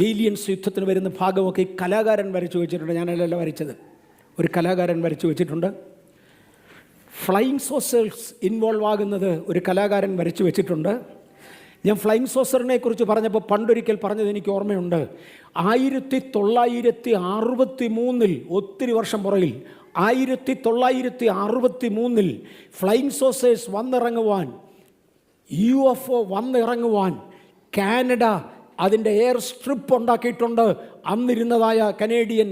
Speaker 1: ഏലിയൻസ് യുദ്ധത്തിന് വരുന്ന ഭാഗമൊക്കെ ഈ കലാകാരൻ വരച്ചു വെച്ചിട്ടുണ്ട്. ഞാനല്ല വരച്ചത്, ഒരു കലാകാരൻ വരച്ചു വെച്ചിട്ടുണ്ട്. ഫ്ലൈയിങ് സോസേഴ്സ് ഇൻവോൾവ് ആകുന്നത് ഒരു കലാകാരൻ വരച്ചു വെച്ചിട്ടുണ്ട്. ഞാൻ ഫ്ലൈയിങ് സോസറിനെ കുറിച്ച് പറഞ്ഞപ്പോൾ പണ്ടൊരിക്കൽ പറഞ്ഞത് എനിക്ക് ഓർമ്മയുണ്ട്. 1963 ഒത്തിരി വർഷം പുറകിൽ 1963 ഫ്ലൈയിങ് സോസേഴ്സ് വന്നിറങ്ങുവാൻ, UFO വന്നിറങ്ങുവാൻ കാനഡ അതിൻ്റെ എയർ സ്ട്രിപ്പ് ഉണ്ടാക്കിയിട്ടുണ്ട്. അന്നിരുന്നതായ കനേഡിയൻ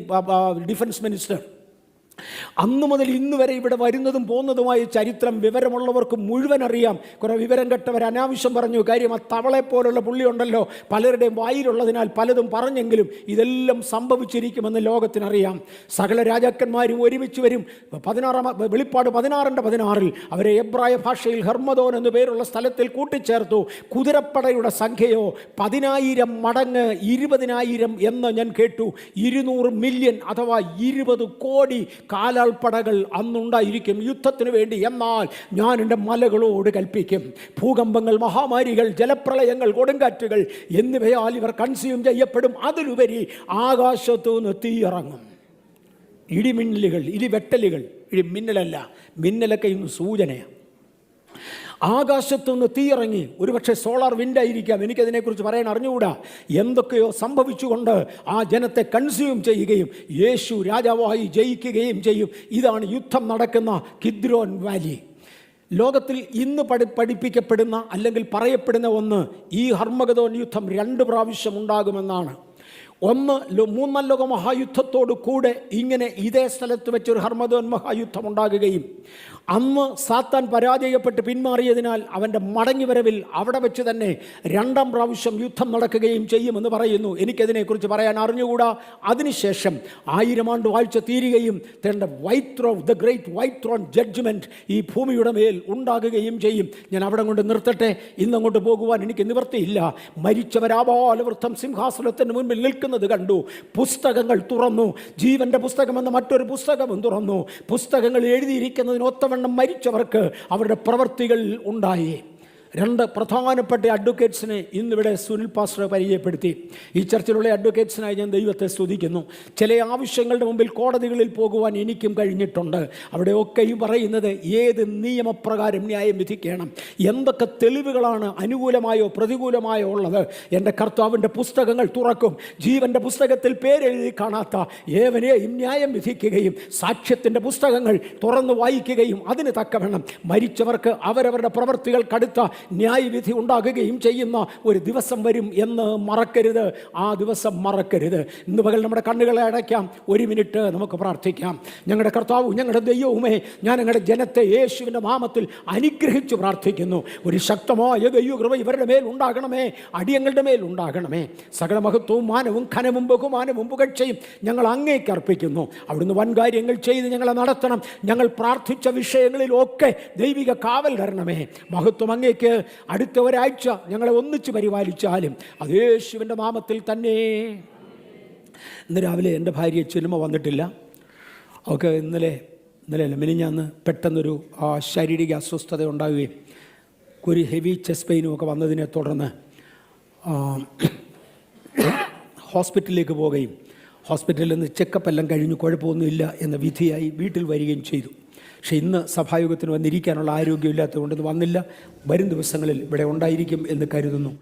Speaker 1: ഡിഫൻസ് മിനിസ്റ്റർ. അന്നു മുതൽ ഇന്ന് വരെ ഇവിടെ വരുന്നതും പോകുന്നതുമായ ചരിത്രം വിവരമുള്ളവർക്ക് മുഴുവൻ അറിയാം. കുറേ വിവരം കെട്ടവർ അനാവശ്യം പറഞ്ഞു. കാര്യം ആ തവളെപ്പോലുള്ള പുള്ളിയുണ്ടല്ലോ, പലരുടെയും വായിലുള്ളതിനാൽ പലതും പറഞ്ഞെങ്കിലും ഇതെല്ലാം സംഭവിച്ചിരിക്കുമെന്ന് ലോകത്തിനറിയാം. സകല രാജാക്കന്മാരും ഒരുമിച്ച് വരും. വെളിപ്പാട് 16:16 അവരെ എബ്രായ ഭാഷയിൽ ഹെർമദോൻ എന്നു പേരുള്ള സ്ഥലത്തിൽ കൂട്ടിച്ചേർത്തു. കുതിരപ്പടയുടെ സംഖ്യയോ 10,000 മടങ്ങ് 20,000 എന്ന് ഞാൻ കേട്ടു. 200 മില്യൺ അഥവാ 20 കോടി കാലാൾപ്പടകൾ അന്നുണ്ടായിരിക്കും യുദ്ധത്തിന് വേണ്ടി. എന്നാൽ ഞാൻ എൻ്റെ മലകളോട് കൽപ്പിക്കും, ഭൂകമ്പങ്ങൾ, മഹാമാരികൾ, ജലപ്രളയങ്ങൾ, കൊടുങ്കാറ്റുകൾ എന്നിവയാൽ ഇവർ കൺസ്യൂം ചെയ്യപ്പെടും. അതിലുപരി ആകാശത്തു നിന്ന് തീയിറങ്ങും. ഇടിമിന്നലുകൾ, ഇടിവെട്ടലുകൾ. ഇടിമിന്നലല്ല, മിന്നലൊക്കെ ഇന്ന് സൂചനയാണ്. ആകാശത്തുനിന്ന് തീയിറങ്ങി, ഒരുപക്ഷെ സോളാർ വിൻഡായിരിക്കാം, എനിക്കതിനെക്കുറിച്ച് പറയാൻ അറിഞ്ഞുകൂടാ. എന്തൊക്കെയോ സംഭവിച്ചുകൊണ്ട് ആ ജനത്തെ കൺസ്യൂം ചെയ്യുകയും യേശു രാജാവായി ജയിക്കുകയും ചെയ്യും. ഇതാണ് യുദ്ധം നടക്കുന്ന കിദ്രോൻ വാലി. ലോകത്തിൽ ഇന്ന് പഠിപ്പിക്കപ്പെടുന്ന അല്ലെങ്കിൽ പറയപ്പെടുന്ന ഒന്ന്, ഈ ഹർമഗദോൻ യുദ്ധം 2 പ്രാവശ്യം ഉണ്ടാകുമെന്നാണ്. ഒന്ന്, മൂന്നാം ലോക മഹായുദ്ധത്തോടു കൂടെ ഇങ്ങനെ ഇതേ സ്ഥലത്ത് വെച്ചൊരു ഹർമഗദോൻ മഹായുദ്ധം ഉണ്ടാകുകയും അന്ന് സാത്താൻ പരാജയപ്പെട്ട് പിന്മാറിയതിനാൽ അവൻ്റെ മടങ്ങിവരവിൽ അവിടെ വെച്ച് തന്നെ 2ാം പ്രാവശ്യം യുദ്ധം നടക്കുകയും ചെയ്യുമെന്ന് പറയുന്നു. എനിക്കതിനെക്കുറിച്ച് പറയാൻ അറിഞ്ഞുകൂടാ. അതിനുശേഷം 1000 ആണ്ട് വാഴ്ച തീരുകയും white throne, the great white throne judgement ഈ ഭൂമിയുടെ മേൽ ഉണ്ടാകുകയും ചെയ്യും. ഞാൻ അവിടെ കൊണ്ട് നിർത്തട്ടെ. ഇന്നങ്ങോട്ട് പോകുവാൻ എനിക്ക് നിവൃത്തിയില്ല. മരിച്ചവരാപാലവൃത്തം സിംഹാസനത്തിന് മുൻപിൽ നിൽക്കുന്നത് കണ്ടു. പുസ്തകങ്ങൾ തുറന്നു. ജീവൻ്റെ പുസ്തകമെന്ന മറ്റൊരു പുസ്തകവും തുറന്നു. പുസ്തകങ്ങൾ എഴുതിയിരിക്കുന്നതിനൊത്ത മരിച്ചവർക്ക് അവരുടെ പ്രവൃത്തികൾ ഉണ്ടായി. 2 പ്രധാനപ്പെട്ട അഡ്വക്കേറ്റ്സിനെ ഇന്നിവിടെ സുനിൽ പാസ്റ്റർ പരിചയപ്പെടുത്തി. ഈ ചർച്ചിലുള്ള അഡ്വക്കേറ്റ്സിനായി ഞാൻ ദൈവത്തെ സ്തുതിക്കുന്നു. ചില ആവശ്യങ്ങളുടെ മുമ്പിൽ കോടതികളിൽ പോകുവാൻ എനിക്കും കഴിഞ്ഞിട്ടുണ്ട്. അവിടെയൊക്കെയും പറയുന്നത് ഏത് നിയമപ്രകാരം ന്യായം വിധിക്കണം, എന്തൊക്കെ തെളിവുകളാണ് അനുകൂലമായോ പ്രതികൂലമായോ ഉള്ളത്. എൻ്റെ കർത്താവിൻ്റെ പുസ്തകങ്ങൾ തുറക്കും. ജീവൻ്റെ പുസ്തകത്തിൽ പേരെഴുതി കാണാത്ത ഏവനെയും ന്യായം വിധിക്കുകയും സാക്ഷ്യത്തിൻ്റെ പുസ്തകങ്ങൾ തുറന്നു വായിക്കുകയും അതിന് തക്കവണ്ണം മരിച്ചവർക്ക് അവരവരുടെ പ്രവൃത്തികൾ കടുത്ത ന്യായവിധി ഉണ്ടാകുകയും ചെയ്യുന്ന ഒരു ദിവസം വരും എന്ന് മറക്കരുത്. ആ ദിവസം മറക്കരുത്. ഇന്ന് പകൽ നമ്മുടെ കണ്ണുകളെ അടയ്ക്കാം. 1 മിനിറ്റ് നമുക്ക് പ്രാർത്ഥിക്കാം. ഞങ്ങളുടെ കർത്താവും ഞങ്ങളുടെ ദൈവവുമേ, ഞാൻ ഞങ്ങളുടെ ജനത്തെ യേശുവിൻ്റെ നാമത്തിൽ അനുഗ്രഹിച്ചു പ്രാർത്ഥിക്കുന്നു. ഒരു ശക്തമായ ദൈവകൃപ ഇവരുടെ മേൽ ഉണ്ടാകണമേ, അടിയങ്ങളുടെ മേൽ ഉണ്ടാകണമേ. സകല മഹത്വവും മാനവും ഘനവും ബഹുമാനവും പുകഴ്ചയും ഞങ്ങൾ അങ്ങേക്ക് അർപ്പിക്കുന്നു. അവിടുന്ന് വൻകാര്യങ്ങൾ ചെയ്ത് ഞങ്ങളെ നടത്തണം. ഞങ്ങൾ പ്രാർത്ഥിച്ച വിഷയങ്ങളിലൊക്കെ ദൈവിക കാവൽ തരണമേ. മഹത്വം അങ്ങേക്ക്. അടുത്ത ഒരാഴ്ച ഞങ്ങളെ ഒന്നിച്ച് പരിപാലിച്ചാലും അത് യേശുവിൻ്റെ നാമത്തിൽ തന്നെ. ഇന്ന് രാവിലെ എൻ്റെ ഭാര്യ ചിനിമ വന്നിട്ടില്ല. അവൾക്ക് ഇന്നലെ മിനിഞ്ഞാന്ന് പെട്ടെന്നൊരു ശാരീരിക അസ്വസ്ഥത ഉണ്ടാവുകയും ഒരു ഹെവി ചെസ്റ്റ് പെയിനും ഒക്കെ വന്നതിനെ തുടർന്ന് ഹോസ്പിറ്റലിലേക്ക് പോവുകയും ഹോസ്പിറ്റലിൽ നിന്ന് ചെക്കപ്പ് എല്ലാം കഴിഞ്ഞ് കുഴപ്പമൊന്നുമില്ല എന്ന വിധിയായി വീട്ടിൽ വരികയും ചെയ്തു. പക്ഷേ ഇന്ന് സഭായോഗത്തിന് വന്നിരിക്കാനുള്ള ആരോഗ്യമില്ലാത്തതുകൊണ്ട് വന്നില്ല. വരും ദിവസങ്ങളിൽ ഇവിടെ ഉണ്ടായിരിക്കും എന്ന് കരുതുന്നു.